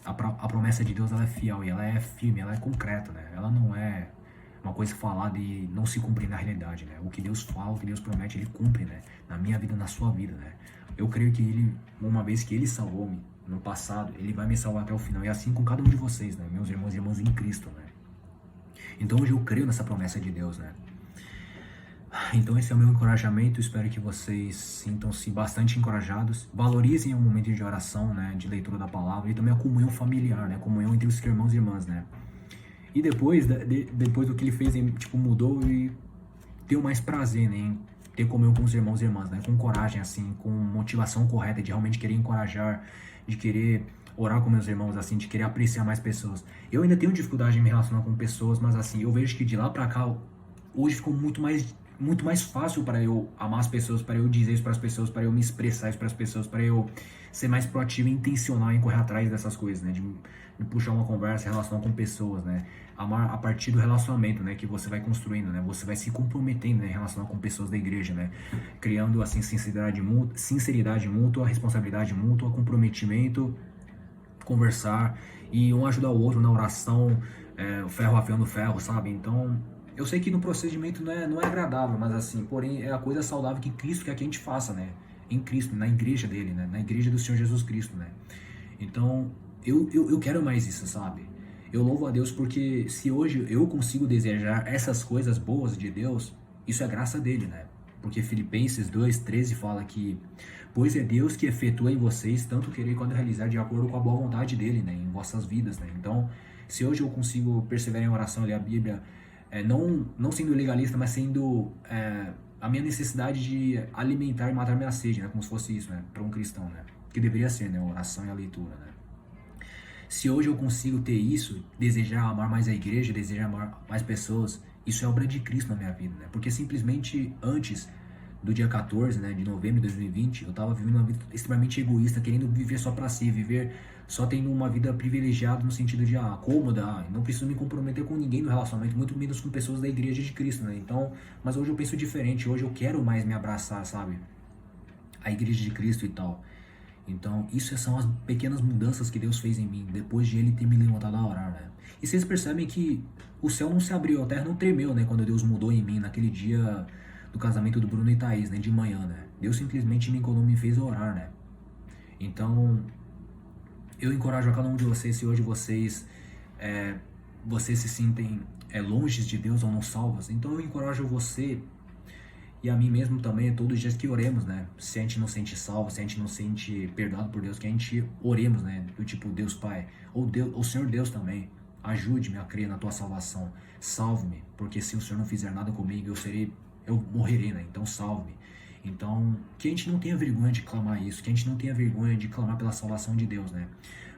a promessa de Deus ela é fiel e ela é firme, ela é concreta, né? Ela não é uma coisa falada e não se cumprir na realidade, né? O que Deus fala, o que Deus promete, Ele cumpre, né? Na minha vida, na sua vida, né? Eu creio que Ele, uma vez que Ele salvou-me no passado, Ele vai me salvar até o final. E assim com cada um de vocês, né? Meus irmãos e irmãs em Cristo, né? Então hoje eu creio nessa promessa de Deus, né? Então esse é o meu encorajamento, espero que vocês sintam-se bastante encorajados, valorizem o momento de oração, né, de leitura da palavra e também a comunhão familiar, né, a comunhão entre os irmãos e irmãs, né. E depois, depois do que ele fez, tipo, mudou e deu mais prazer, né, em ter comunhão com os irmãos e irmãs, né, com coragem, assim, com motivação correta, de realmente querer encorajar, de querer orar com meus irmãos, assim, de querer apreciar mais pessoas. Eu ainda tenho dificuldade em me relacionar com pessoas, mas assim, eu vejo que de lá pra cá, hoje ficou muito mais fácil para eu amar as pessoas, para eu dizer isso para as pessoas, para eu me expressar isso para as pessoas, para eu ser mais proativo e intencional em correr atrás dessas coisas, né? De puxar uma conversa, relacionar com pessoas, né? Amar a partir do relacionamento, né? Que você vai construindo, né? Você vai se comprometendo, né? Em relacionar com pessoas da igreja, né? Criando, assim, sinceridade mútua, responsabilidade mútua, comprometimento, conversar e um ajudar o outro na oração, o ferro afiando o ferro, sabe? Então, eu sei que no procedimento não é agradável, mas assim, porém é a coisa saudável que Cristo quer que a gente faça, né? Em Cristo, na igreja dele, né? Na igreja do Senhor Jesus Cristo, né? Então, eu quero mais isso, sabe? Eu louvo a Deus porque se hoje eu consigo desejar essas coisas boas de Deus, isso é graça dele, né? Porque Filipenses 2:13 fala que pois é Deus que efetua em vocês tanto querer quanto realizar de acordo com a boa vontade dele, né? Em vossas vidas, né? Então, Se hoje eu consigo perseverar em oração, ler a Bíblia, não sendo legalista, mas sendo a minha necessidade de alimentar e matar minha sede, né? Como se fosse isso, né? Para um cristão, né? Que deveria ser, né? A oração e a leitura, né? Se hoje eu consigo ter isso, desejar amar mais a igreja, desejar amar mais pessoas, isso é obra de Cristo na minha vida, né? Porque simplesmente antes do dia 14, né, de novembro de 2020, eu tava vivendo uma vida extremamente egoísta, querendo viver só pra si, viver só tendo uma vida privilegiada no sentido de, cômoda, não preciso me comprometer com ninguém no relacionamento, muito menos com pessoas da igreja de Cristo, né? Então, mas hoje eu penso diferente, hoje eu quero mais me abraçar, sabe? A igreja de Cristo e tal. Então, isso são as pequenas mudanças que Deus fez em mim, depois de Ele ter me levantado a orar, né? E vocês percebem que o céu não se abriu, a terra não tremeu, né? Quando Deus mudou em mim, naquele dia do casamento do Bruno e Thaís, né? De manhã, né? Deus simplesmente me encolou, me fez orar, né? Então, eu encorajo a cada um de vocês, se hoje vocês se sentem longe de Deus ou não salvos, então eu encorajo você e a mim mesmo também, todos os dias que oremos, né? Se a gente não sente salvo, se a gente não sente perdoado por Deus, que a gente oremos, né? Do tipo, Deus Pai, ou Deus, o Senhor Deus também, ajude-me a crer na tua salvação, salve-me, porque se o Senhor não fizer nada comigo, eu morrerei, né? Então salve-me. Então, que a gente não tenha vergonha de clamar isso, que a gente não tenha vergonha de clamar pela salvação de Deus, né?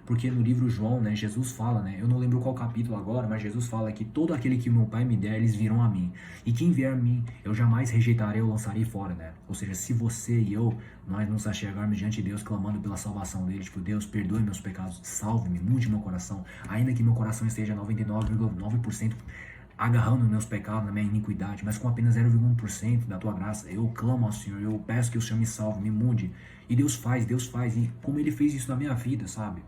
Porque no livro João, né, Jesus fala, né, eu não lembro qual capítulo agora, mas Jesus fala que todo aquele que meu Pai me der, eles virão a mim. E quem vier a mim, eu jamais rejeitarei ou lançarei fora, né? Ou seja, se você e eu, nós nos achegarmos diante de Deus clamando pela salvação dele, tipo, Deus, perdoe meus pecados, salve-me, mude meu coração, ainda que meu coração esteja 99,9% agarrando meus pecados, na minha iniquidade, mas com apenas 0,1% da tua graça, eu clamo ao Senhor, eu peço que o Senhor me salve, me mude. E Deus faz, e como Ele fez isso na minha vida, sabe?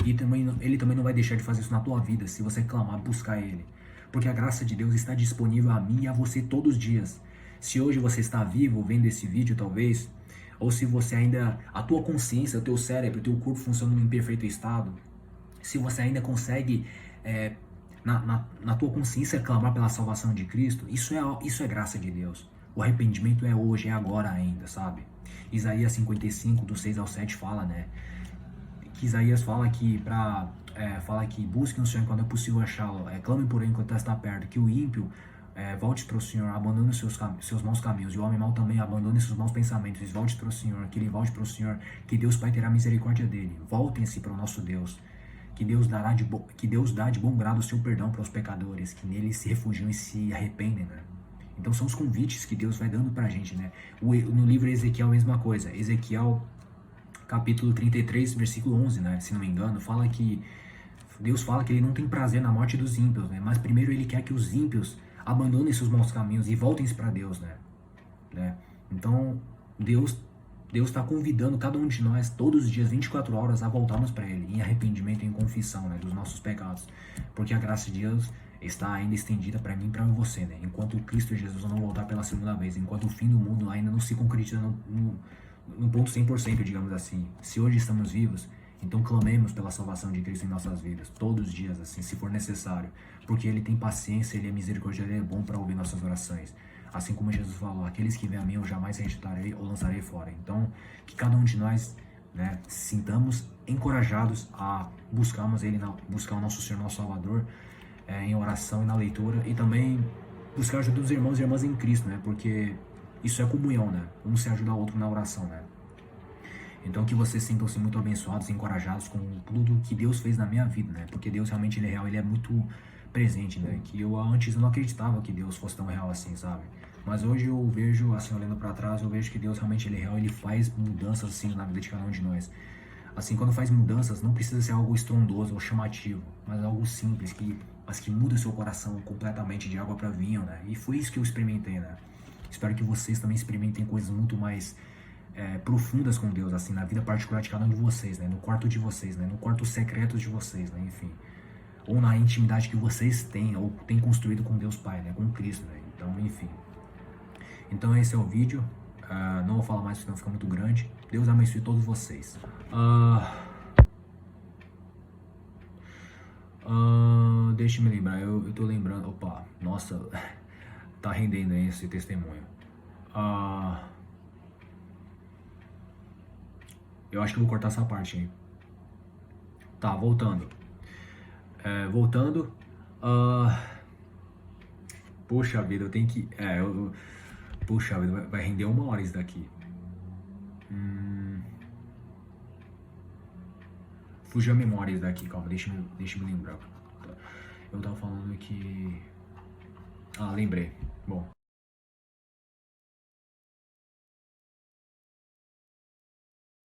E também, Ele também não vai deixar de fazer isso na tua vida, se você clamar, buscar Ele. Porque a graça de Deus está disponível a mim e a você todos os dias. Se hoje você está vivo, vendo esse vídeo, talvez, ou se você ainda, a tua consciência, o teu cérebro, o teu corpo funcionam em perfeito estado, se você ainda consegue na tua consciência clamar pela salvação de Cristo, isso é graça de Deus. O arrependimento é hoje, é agora ainda, sabe? Isaías 55, do 6 ao 7 fala, né? Que Isaías fala que fala que busquem o Senhor quando é possível achá-lo, clame por ele enquanto está perto, que o ímpio volte para o Senhor, abandone seus maus caminhos, e o homem mau também abandone seus maus pensamentos, e volte para o Senhor, que ele volte para o Senhor, que Deus Pai terá misericórdia dele. Voltem-se para o nosso Deus, que Deus dá de bom grado o seu perdão para os pecadores, que nele se refugiam e se arrependem, né? Então são os convites que Deus vai dando para a gente, né? No livro Ezequiel, a mesma coisa. Ezequiel, capítulo 33, versículo 11, né? Se não me engano, Deus fala que ele não tem prazer na morte dos ímpios, né? Mas primeiro ele quer que os ímpios abandonem seus maus caminhos e voltem-se para Deus, né? Então, Deus está convidando cada um de nós, todos os dias, 24 horas, a voltarmos para Ele, em arrependimento e em confissão, né, dos nossos pecados. Porque a graça de Deus está ainda estendida para mim e para você, né? Enquanto Cristo Jesus não voltar pela segunda vez, enquanto o fim do mundo ainda não se concretiza no ponto 100%, digamos assim. Se hoje estamos vivos, então clamemos pela salvação de Cristo em nossas vidas, todos os dias, assim, se for necessário. Porque Ele tem paciência, Ele é misericordioso, Ele é bom para ouvir nossas orações. Assim como Jesus falou, aqueles que vêm a mim eu jamais rejeitarei ou lançarei fora. Então, que cada um de nós, né, sintamos encorajados a buscar o nosso Senhor, nosso Salvador, em oração e na leitura, e também buscar a ajuda dos irmãos e irmãs em Cristo, né, porque isso é comunhão, né, um se ajuda ao outro na oração, né. Então que vocês sintam-se muito abençoados e encorajados com tudo que Deus fez na minha vida, né, porque Deus realmente Ele é real, Ele é muito presente, né, que antes eu não acreditava que Deus fosse tão real assim, sabe. Mas hoje eu vejo, assim, olhando para trás, eu vejo que Deus realmente Ele é real, Ele faz mudanças, assim, na vida de cada um de nós. Assim, quando faz mudanças, não precisa ser algo estrondoso ou chamativo, mas algo simples, mas que muda o seu coração completamente de água para vinho, né? E foi isso que eu experimentei, né? Espero que vocês também experimentem coisas muito mais profundas com Deus, assim, na vida particular de cada um de vocês, né? No quarto de vocês, né? No quarto secreto de vocês, né? Enfim. Ou na intimidade que vocês têm, ou têm construído com Deus Pai, né? Com Cristo, né? Então, enfim. Então esse é o vídeo, não vou falar mais, senão fica muito grande. Deus abençoe todos vocês. Deixa eu me lembrar, eu tô lembrando, opa, nossa, tá rendendo aí esse testemunho. Eu acho que eu vou cortar essa parte aí. Tá, voltando. Voltando. ah, Poxa vida, eu tenho que. Poxa vida, vai render 1 hora isso daqui. Fugiu a memória isso daqui, calma, deixa eu me lembrar. Eu tava falando que. Ah, lembrei. Bom,